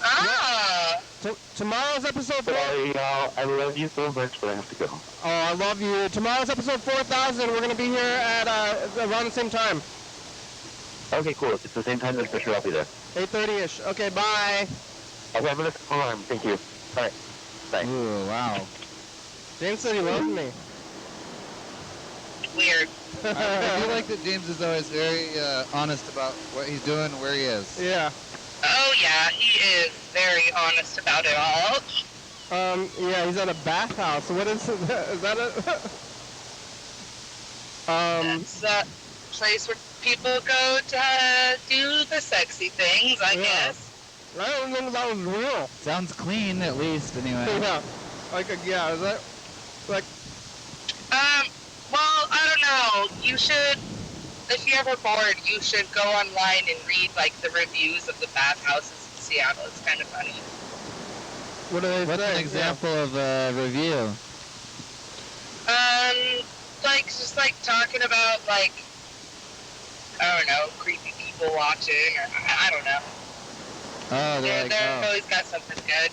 Ah!
Tomorrow's episode 4.
Sorry, y'all. I love you so much, but I have to go.
Oh, I love you. Tomorrow's episode 4000. We're going to be here at around the same time.
Okay, cool. If it's the same time, then for sure I'll be there.
8:30ish. Okay, bye.
Okay, I'm going to alarm. Thank you. All right. Bye.
Ooh, wow.
James said he loved me.
Weird.
I feel like that James is always very honest about what he's doing and where he is.
Yeah.
Oh yeah, he is very honest about it all.
Yeah, he's at a bathhouse. What is it? Is that a...
That's a place where people go to do the sexy things, I guess.
I don't know if that was real.
Sounds clean, at least, anyway.
Yeah. Like, yeah, is that... Like...
Well, I don't know. You should, if you're ever bored, you should go online and read, like, the reviews of the bathhouses in Seattle. It's kind of funny.
What do they
What's
say?
an example of a review?
Like, just, like, talking about, like, I don't know, creepy people watching, or I don't know.
Oh,
They're always got something good.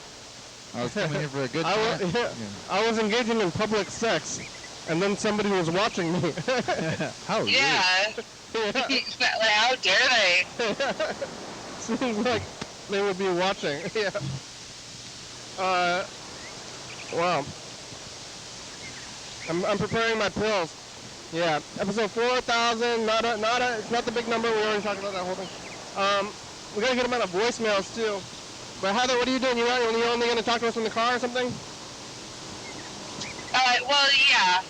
I was coming here for a good
I
time.
I was engaging in public sex, and then somebody was watching me.
How rude.
Yeah. Like, how dare they?
Seems like they would be watching. Yeah. Wow. I'm preparing my pills. Yeah. Episode 4000. It's not the big number. We already talked about that whole thing. We gotta get them out of voicemails too. But Heather, what are you doing? You only gonna talk to us in the car or something?
Well, yeah.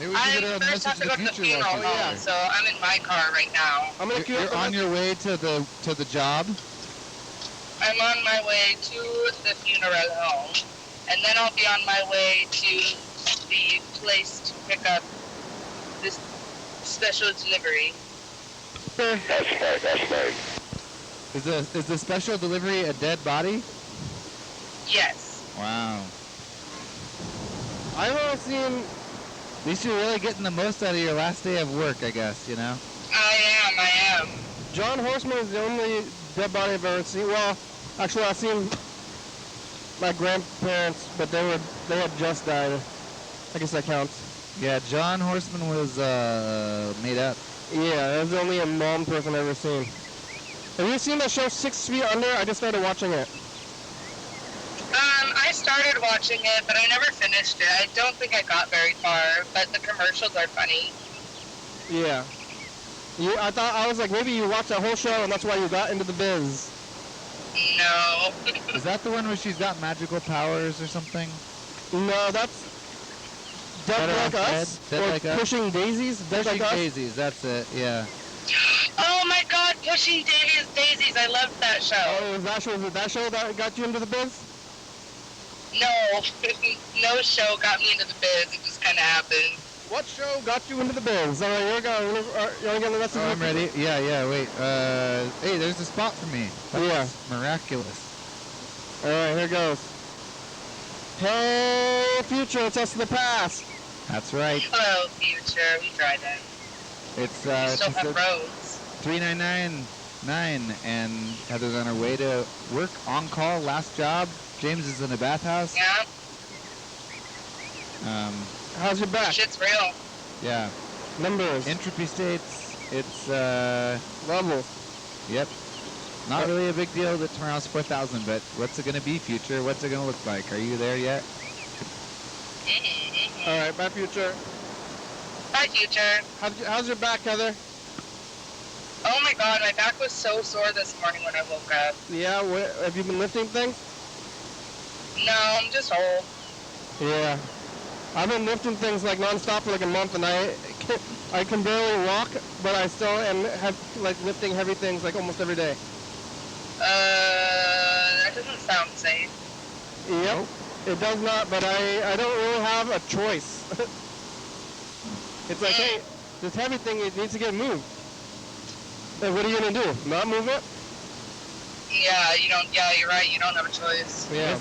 Maybe we can get her on the
first have
message
to
in
go
the
to the
future.
funeral
like
home,
this.
so I'm in my car right now.
I'm gonna queue up
You're
the
on your way to the job?
I'm on my way to the funeral home, and then I'll be on my way to the place to pick up this special delivery.
Is the special delivery a dead body?
Yes.
Wow.
I've only seen...
At least you're really getting the most out of your last day of work, I guess, you know?
I am.
John Horseman is the only dead body I've ever seen. Well, actually, I've seen my grandparents, but they had just died. I guess that counts.
Yeah, John Horseman was made up.
Yeah, that's the only mom person I've ever seen. Have you seen that show 6 Feet Under? I just started watching it.
I started watching it, but I never finished it. I don't think I got very far, but the commercials are funny.
Yeah. I was like, maybe you watched that whole show and that's why you got into the biz.
No.
Is that the one where she's got magical powers or something?
No, that's Dead
Better
Like
Off
Us?
Dead? Dead
Or
Like Us?
Pushing Daisies? Dead
Pushing
Like Us?
Daisies, that's it, yeah.
Oh my god, Pushing Daisies, I loved that show.
Oh, was it that show that got you into the biz?
No, no show got me into the biz, it just kind of happened.
What show got you into the biz? All right, here we go. You want to get the rest of
Oh, I'm ready. Yeah, wait. Hey, there's a spot for me. That's miraculous.
All right, here goes. Hey, future, it's us in the past.
That's right.
Hello, future, we tried it.
It's
We still
just
have
a
roads.
3999, and Heather's on her way to work, on call, last job. James is in a bathhouse.
Yeah,
How's your back?
shit's real.
Yeah.
Numbers.
Entropy states. It's
Levels.
Yep. Not really a big deal that tomorrow's 4,000, but what's it gonna be, future? What's it gonna look like? Are you there yet?
All right, bye, future.
Bye, future.
How's your back, Heather?
Oh my god, my back was so sore this morning when I woke up.
Yeah, have you been lifting things?
No, I'm just old.
Yeah. I've been lifting things like nonstop for like a month, and I I can barely walk, but I still am like lifting heavy things like almost every day.
That doesn't sound safe.
Yep, it does not, but I don't really have a choice. It's like, hey, this heavy thing, it needs to get moved. Like, what are you gonna do? Not move it?
Yeah, you're right, you don't have a choice.
Yeah.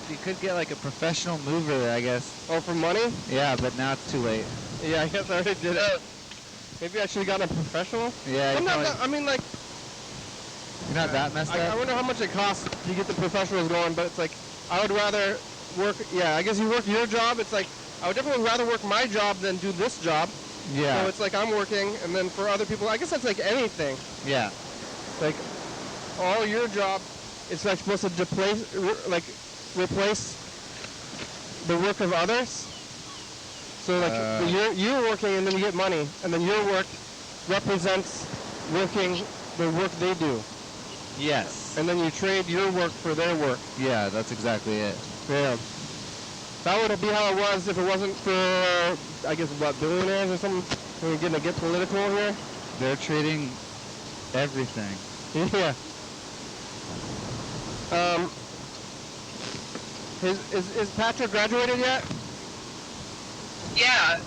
You could get like a professional mover, I guess.
Oh, for money?
Yeah, but now it's too late.
Yeah, I guess I already did it. Maybe I should have gotten a professional?
Yeah,
I'm not that, I mean, like,
you're not that messed up.
I wonder how much it costs to get the professionals going, but it's like, I would rather work, I guess you work your job, it's like, I would definitely rather work my job than do this job.
Yeah.
So it's like I'm working, and then for other people, I guess that's like anything.
Yeah.
Like, all your job is like supposed to replace the work of others. So like, you're working and then you get money, and then your work represents working the work they do.
Yes.
And then you trade your work for their work.
Yeah, that's exactly it.
Yeah. That would be how it was if it wasn't for, I guess, what, billionaires or something? We're going to get political here.
They're trading everything.
Yeah. Is Patrick graduated yet?
Yeah.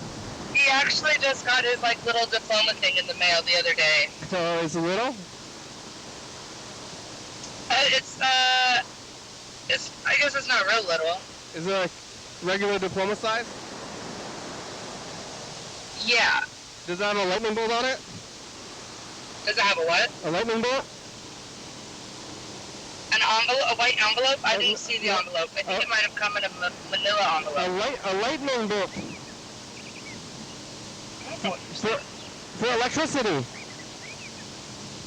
He actually just got his like little diploma thing in the mail the other day.
So it's a little?
I guess it's not real little.
Is it like regular diploma size?
Yeah.
Does it have a lightning bolt on it?
Does it have a what?
A lightning bolt?
An envelope? A white envelope? I didn't see the envelope. I think it might have come in a manila envelope.
A lightning bolt. For electricity.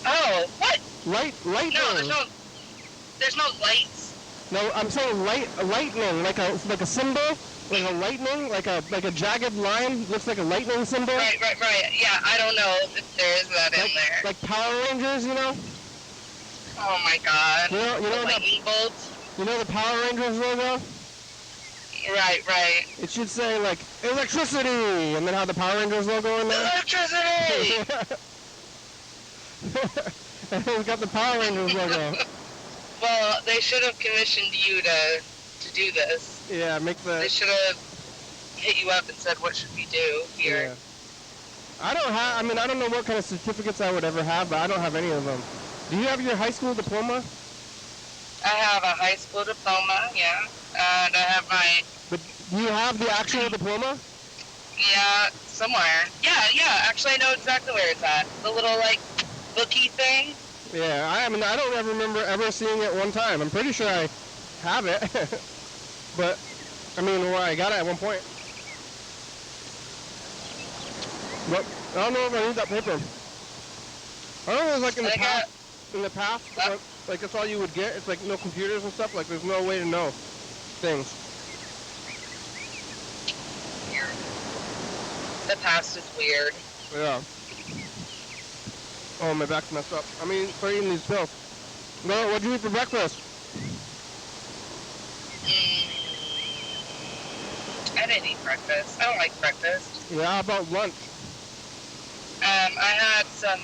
Oh, what?
Lightning.
No, there's no lights.
No, I'm saying lightning, like a symbol, like a lightning, like a jagged line, looks like a lightning symbol.
Right. Yeah, I don't know if there is that in there.
Like Power Rangers, you know?
Oh my God.
You know
the lightning bolt.
You know the Power Rangers logo?
Right.
It should say like electricity, and then have the Power Rangers logo in there.
Electricity.
And it's got the Power Rangers logo.
Well, they should have commissioned you to do this.
Yeah,
They should have hit you up and said, what should we do here?
Yeah. I don't know what kind of certificates I would ever have, but I don't have any of them. Do you have your high school diploma?
I have a high school diploma, yeah. And I have my...
But do you have the actual diploma?
Yeah, somewhere. Yeah, actually I know exactly where it's at. The little, like, bookie thing.
Yeah, I don't ever remember ever seeing it one time. I'm pretty sure I have it. But, I got it at one point. But I don't know if I need that paper. I don't know, it's like in the past, like that's all you would get. It's like no computers and stuff. Like there's no way to know things.
Weird. The past is weird.
Yeah. Oh, my back's messed up. For eating these pills. No, what'd you eat for breakfast?
I didn't eat breakfast. I don't like breakfast.
Yeah, how about lunch?
I had some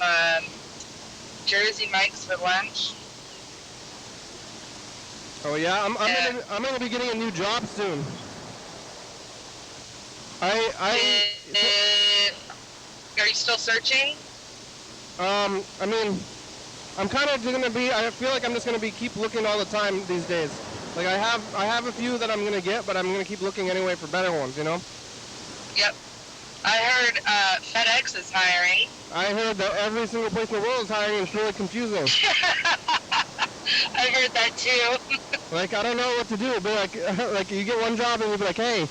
Jersey Mike's for lunch.
Oh yeah, I'm gonna be getting a new job soon.
Are you still searching?
I'm kind of gonna be. I feel like I'm just gonna be keep looking all the time these days. Like I have a few that I'm gonna get, but I'm gonna keep looking anyway for better ones. You know.
Yep. I heard FedEx is hiring.
I heard that every single place in the world is hiring, and it's really confusing.
I heard that too.
Like I don't know what to do, but like you get one job and you'll be like, hey,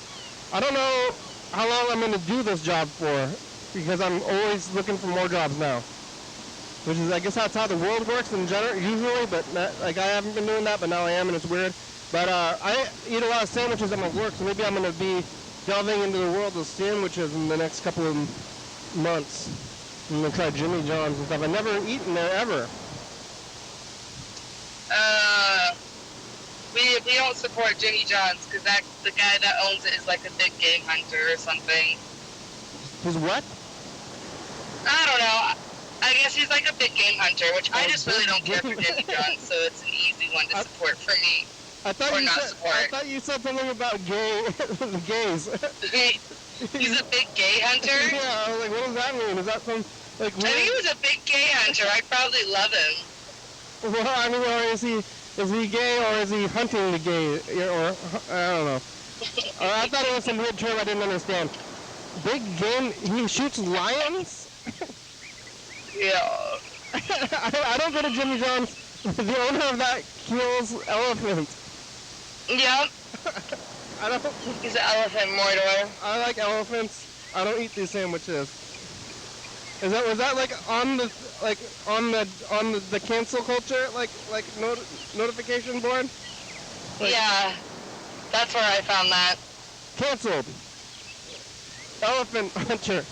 I don't know how long I'm gonna do this job for, because I'm always looking for more jobs now. Which is, I guess that's how the world works in general, usually, but like I haven't been doing that, but now I am, and it's weird. But I eat a lot of sandwiches at my work, so maybe I'm gonna be delving into the world of sandwiches in the next couple of months. I'm gonna try Jimmy John's and stuff. I've never eaten there ever.
We don't support Jimmy John's because the guy that owns it is like a big game hunter or something.
He's what?
I don't know. I guess he's like a big game hunter, which I just really don't care for Jimmy John, so it's an easy one to support for me.
I thought
Or
you
not
said
support.
I thought you said something about gays.
He's a big gay hunter?
Yeah, I was like, what does that mean? Is that some like
I think he was a big gay hunter. I'd probably love him.
Well, I mean, or is he gay or is he hunting the gay? Or I don't know. I thought it was some weird term I didn't understand. Big game. He shoots lions.
Yeah.
I don't go to Jimmy John's. The owner of that kills elephants.
Yep.
I don't.
He's an elephant mordor.
I like elephants. I don't eat these sandwiches. Was that like on the cancel culture notification board? Like,
yeah. That's where I found that.
Canceled. Elephant hunter.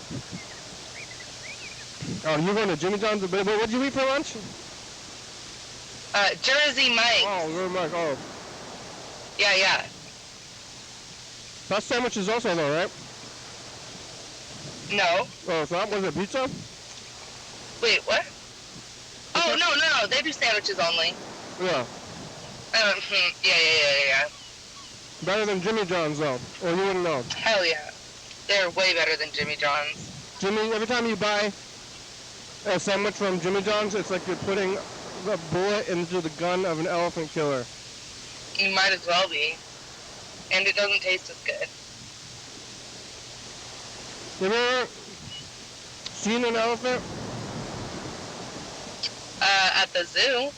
Oh, you going to Jimmy John's? What'd you eat for lunch?
Jersey Mike's.
Oh, Jersey Mike's. Oh.
Yeah.
That sandwich is also though, right?
No.
Oh, it's not? Was it pizza?
Wait, what? Oh, no. They do sandwiches only.
Yeah.
Yeah.
Better than Jimmy John's though, or you wouldn't know.
Hell yeah. They're way better than Jimmy John's.
Every time you buy a sandwich from Jimmy John's, it's like you're putting a bullet into the gun of an elephant killer.
You might as well be. And it doesn't taste as good.
You ever seen an elephant?
At the zoo.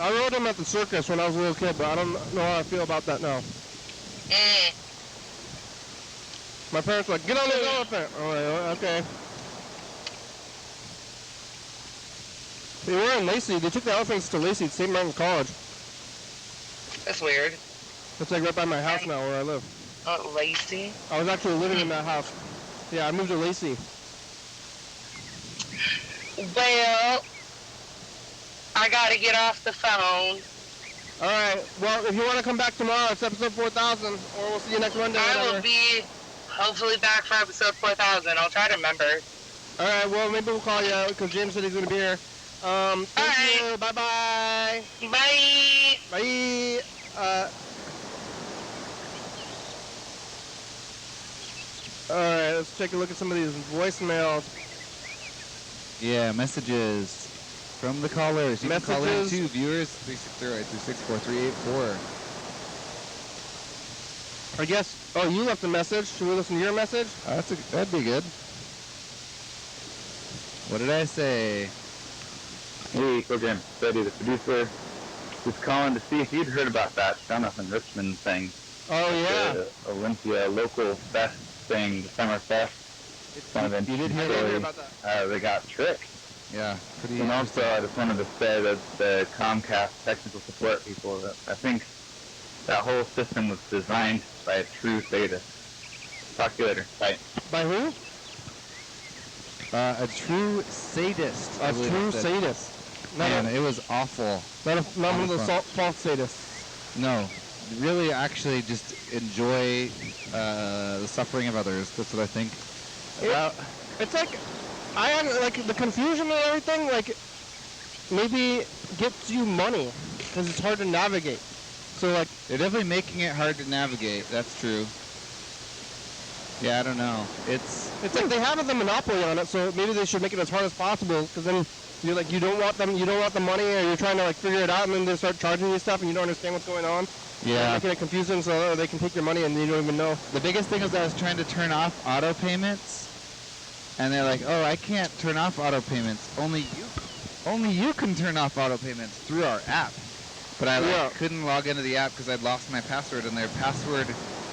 I rode him at the circus when I was a little kid, but I don't know how I feel about that now. My parents were like, get on this elephant. I'm like, okay. They were in Lacey. They took the elephants to Lacey at St. Martin's College.
That's weird.
It's like right by my house now where I live.
Lacey?
I was actually living in that house. Yeah, I moved to Lacey.
Well, I gotta get off the phone.
Alright, well, if you want to come back tomorrow, it's episode 4000, or we'll see you next Monday.
I will be hopefully back for episode 4000. I'll try to remember.
Alright, well, maybe we'll call you out, because James said he's going to be here. Thank you. Bye-bye.
Bye.
Bye. Alright, let's take a look at some of these voicemails.
Yeah, messages from the callers. You can call in too, viewers. 360-836-4384.
I guess. Oh, you left a message. Should we listen to your message?
That'd be good. What did I say?
Hey, Coach Betty, the producer, was calling to see if you'd heard about that Jonathan Richmond thing.
Oh, yeah.
The Olympia local fest thing, the summer fest.
You did hear
about that.
They got tricked.
Yeah, pretty.
And also, I just wanted to say that the Comcast technical support people, that I think that whole system was designed by a true sadist. Talk to you later. Bye.
By who?
A true sadist.
A true sadist.
Man, it was awful.
Not one of the false sadists.
No, really, actually, just enjoy the suffering of others. That's what I think.
It's like, like the confusion and everything, like, maybe gets you money, because it's hard to navigate. So, like,
they're definitely making it hard to navigate. That's true. Yeah, I don't know. It's
like they have the monopoly on it, so maybe they should make it as hard as possible, because then you're like, you don't want the money, or you're trying to like figure it out, and then they start charging you stuff, and you don't understand what's going on.
Yeah.
Making it confusing so they can take your money and you don't even know.
The biggest thing is I was trying to turn off auto payments, and they're like, oh, I can't turn off auto payments. Only you can turn off auto payments through our app. But I couldn't log into the app because I'd lost my password, and their password,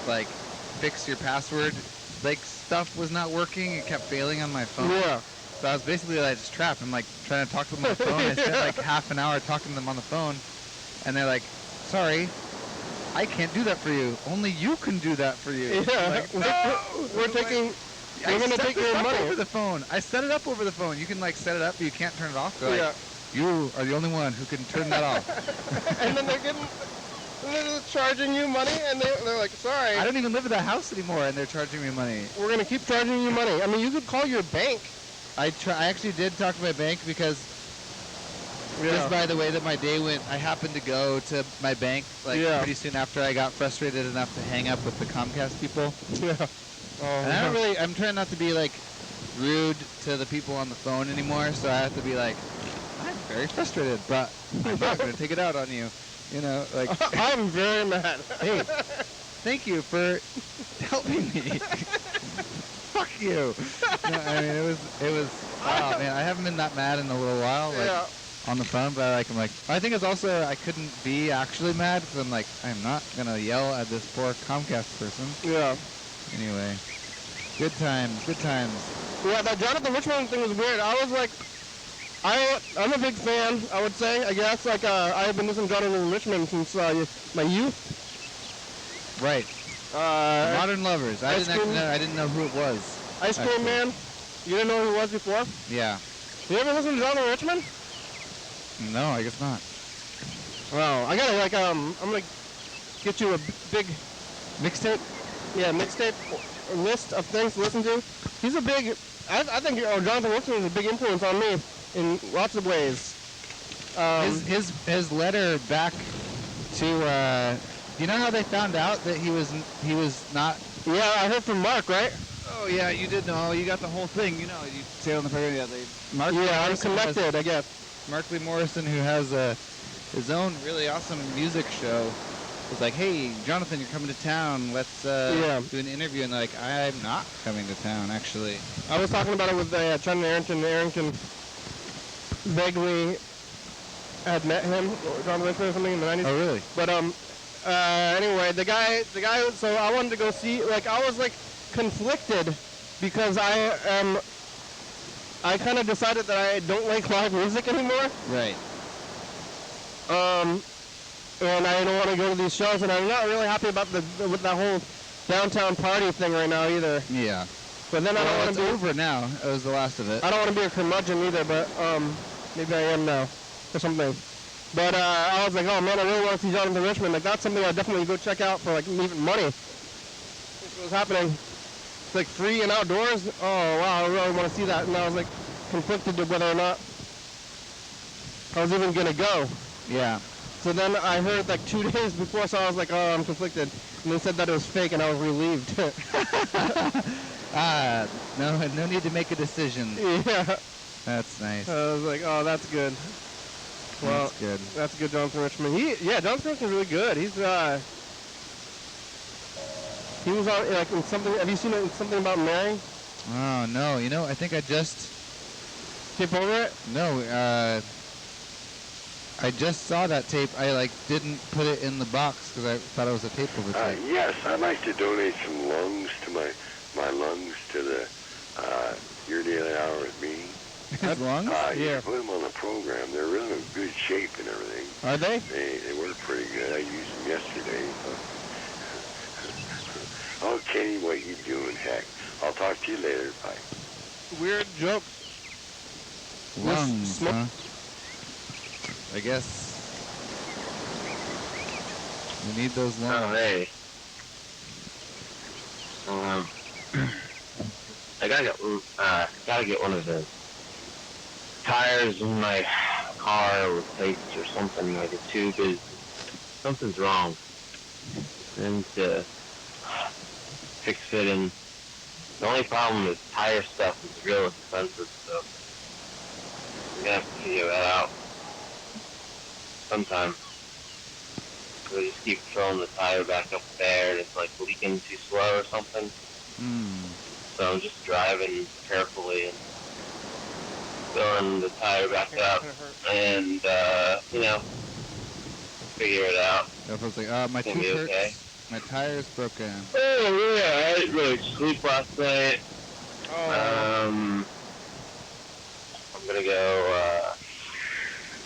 like, fix your password, like, stuff was not working. It kept failing on my phone.
Yeah.
So I was basically just trapped. I'm like trying to talk to them on the phone. I spent like half an hour talking to them on the phone, and they're like, sorry, I can't do that for you. Only you can do that for you.
Yeah.
Like, no!
We're going to take your money
over the phone. I set it up over the phone. You can like set it up, but you can't turn it off. They're like, you are the only one who can turn that off.
And then they're just charging you money, and they're like, sorry.
I don't even live at that house anymore, and they're charging me money.
We're going to keep charging you money. I mean, you could call your bank
I actually did talk to my bank because
Yeah.
just by the way that my day went, I happened to go to my bank like
Yeah.
pretty soon after I got frustrated enough to hang up with the Comcast people.
Yeah. Oh,
And I don't really, I'm trying not to be like rude to the people on the phone anymore, so I have to be like, I'm very frustrated, but I'm not going to take it out on you. You know, like,
I'm very mad.
hey, thank you for helping me. Fuck you. No, I mean, it was, wow, man, I haven't been that mad in a little while, like,
Yeah.
on the phone, but I'm like, I think it's also, I couldn't be actually mad, because I'm like, I'm not going to yell at this poor Comcast person.
Yeah.
Anyway, good times, good times.
Yeah, that Jonathan Richman thing was weird. I was like, I'm a big fan, I would say, I guess. Like, I've been listening to Jonathan Richman since my youth.
Right. Modern Lovers. I didn't know who it was.
Ice Cream
actually.
Man. You didn't know who he was before?
Yeah.
You ever listen to Jonathan Richman?
No, I guess not.
Well, I gotta like I'm gonna get you a big
Mixtape?
yeah mixtape list of things to listen to. He's a big. I think Jonathan Richman is a big influence on me in lots of ways.
His letter back to do you know how they found out that he was not?
Yeah, I heard from Mark, right?
Oh yeah, you did know. You got the whole thing. You know, you say on the program. Yeah, Mark.
Yeah, I'm
Morrison
connected, I guess.
Mark Lee Morrison, who has his own really awesome music show, was like, "Hey, Jonathan, you're coming to town. Let's do an interview." And they're like, "I'm not coming to town, actually."
I was talking about it with Trent Arrington. Arrington vaguely had met him, Jonathan Richman or something in the 90s.
Oh, really?
But anyway, the guy. So I wanted to go see. Like, I was like conflicted because I kind of decided that I don't like live music anymore.
Right.
And I don't want to go to these shows, and I'm not really happy about with that whole downtown party thing right now either.
Yeah.
But then I don't want
It's
to be
over now. It was the last of it.
I don't want to be a curmudgeon either, but maybe I am now or something. But I was like, oh man, I really want to see Jonathan Richman. Like, that's something I'd definitely go check out for like even money. If it was happening. It's like free and outdoors. Oh wow, I really want to see that. And I was like conflicted to whether or not I was even gonna go.
Yeah.
So then I heard like 2 days before, so I was like, oh, I'm conflicted. And they said that it was fake, and I was relieved.
No need to make a decision.
Yeah.
That's nice.
I was like, oh, that's good. Well,
That's good.
that's good, Jonathan Richman. Jonathan Richman's really good. He was on like in something. Have you seen it in Something About Mary?
Oh no, you know, I think I just
Skip over it.
no. I just saw that tape. I like didn't put it in the box because I thought it was a tape over tape.
Yes, I'd like to donate some lungs to my lungs to the Your Daily Hour with me.
His lungs?
Yeah, put them on the program. They're really in good shape and everything.
Are they?
They work pretty good. I used them yesterday. Okay, what you doing, heck? I'll talk to you later. Bye.
Weird joke.
Lungs,
smoke-
huh? I guess we need those lungs.
Oh, hey. I gotta get one of the tires in my car replaced or something. Like the tube is, something's wrong. And to fix it, and the only problem is tire stuff is real expensive, so I'm gonna have to figure that out sometime. So I just keep filling the tire back up there, and it's like leaking too slow or something. So I'm just driving carefully and filling the tire back up, and figure it out.
If it's like, my
Gonna
tooth
be
hurts,
okay.
my tire's broken.
Oh yeah, I didn't really sleep last night. I'm gonna go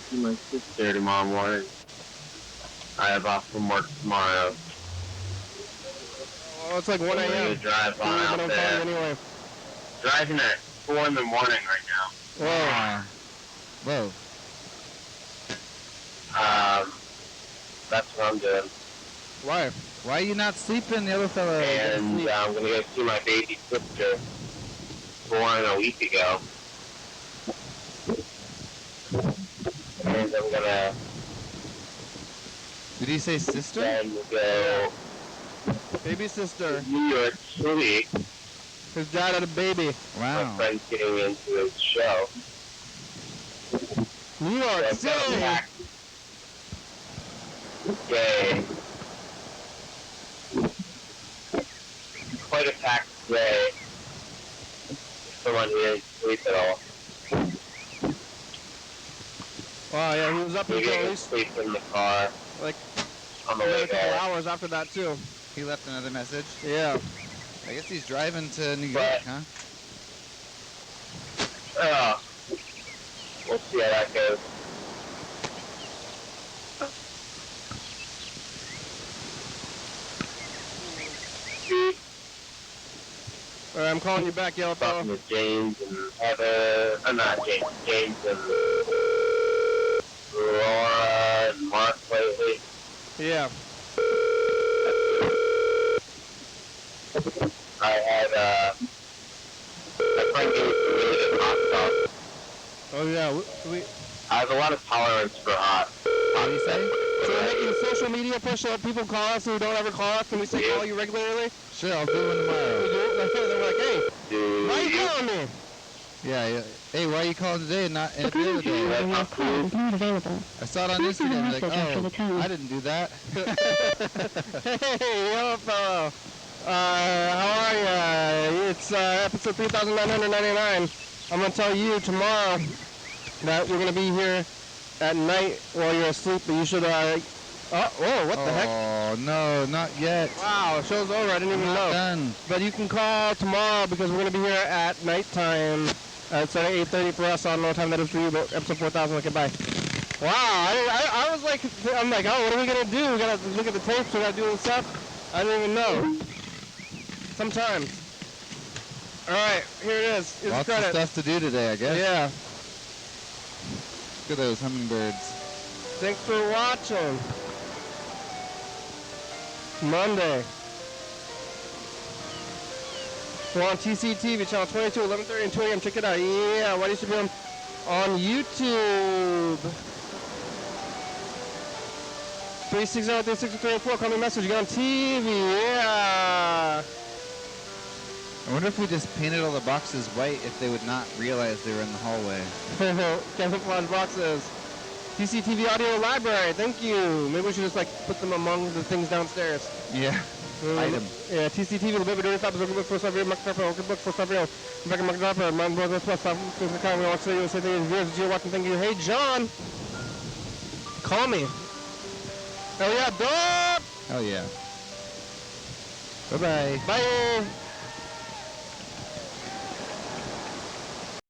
see my sister tomorrow morning. I have off from work tomorrow.
Oh, it's like 1
I'm gonna
a.m.
drive on out there.
Anyway.
Driving at 4 in the morning right now.
Whoa.
That's what I'm doing.
Why?
Why are you not sleeping? The other fella.
And I'm gonna go see my baby sister, born a week ago. and I'm gonna
Did he say sister?
then go
Baby sister.
to New York City.
His dad had a baby.
My
Wow.
friend's getting into his show.
New York
So I've got a
City.
packed day. Quite a packed day. Someone who didn't sleep at all.
Wow, yeah, he was up
Maybe I
until at
can
least
sleep in the car
like
on the
another
way
couple
there.
hours after that too.
He left another message.
Yeah.
I guess he's driving to New York,
But-
huh?
We'll see how that goes.
Alright, I'm calling you back, yellow
Talking
fellow.
to James and Heather. Not James. James and Laura and Mark lately.
Yeah.
I had my friend gave me some really good hot sauce.
Oh yeah. We
I have a lot of tolerance for hot.
What do you say?
so we're making social media push so that people call us who don't ever call us. Can we say
Yeah.
call you regularly?
Sure, I'll do one tomorrow.
We do. Then we're like, hey,
Do
why are you
you?
calling me?
Yeah, yeah. Hey, why are you calling today and not every other day?
That's not cool.
not available.
I saw it on
Please leave a
Instagram. Like,
message after the tone.
oh, I didn't do that.
Hey, yellow fellow. How are ya? It's episode 3999. I'm gonna tell you tomorrow that we're gonna be here at night while you're asleep, but you should what the heck?
Oh, no, not yet.
Wow, the show's over. I didn't even
Not
know.
done.
But you can call tomorrow because we're gonna be here at nighttime. It's at 8:30 for us. I don't know what time that is for you, but episode 4000. Okay, bye. Wow, I was like, I'm like, oh, what are we gonna do? We gotta look at the tapes. We gotta do stuff. I didn't even know. Sometimes. All right, here it is. Here's
Lots
the
of
credit.
stuff to do today, I guess.
Yeah.
Look at those hummingbirds.
Thanks for watching. Monday. We're on TCTV, channel 22, 11:30 and 2 a.m. Check it out. Yeah, YDHWM on YouTube. 360-363-4. Call me a message. Get on TV. Yeah.
I wonder if we just painted all the boxes white if they would not realize they were in the hallway.
Camouflage boxes. TCTV audio library. Thank you. Maybe we should just like put them among the things downstairs.
Yeah. Item.
Yeah, TCTV, the baby dirty top is a good book for Savio, Mark Trapper, a good book for Savio, back in Mark Trapper, my brother plus five, we want to say you say things, viewers, you're watching, thank you. Hey, John, call me. Hell yeah, dog.
Oh, yeah. Bye-bye.
Bye.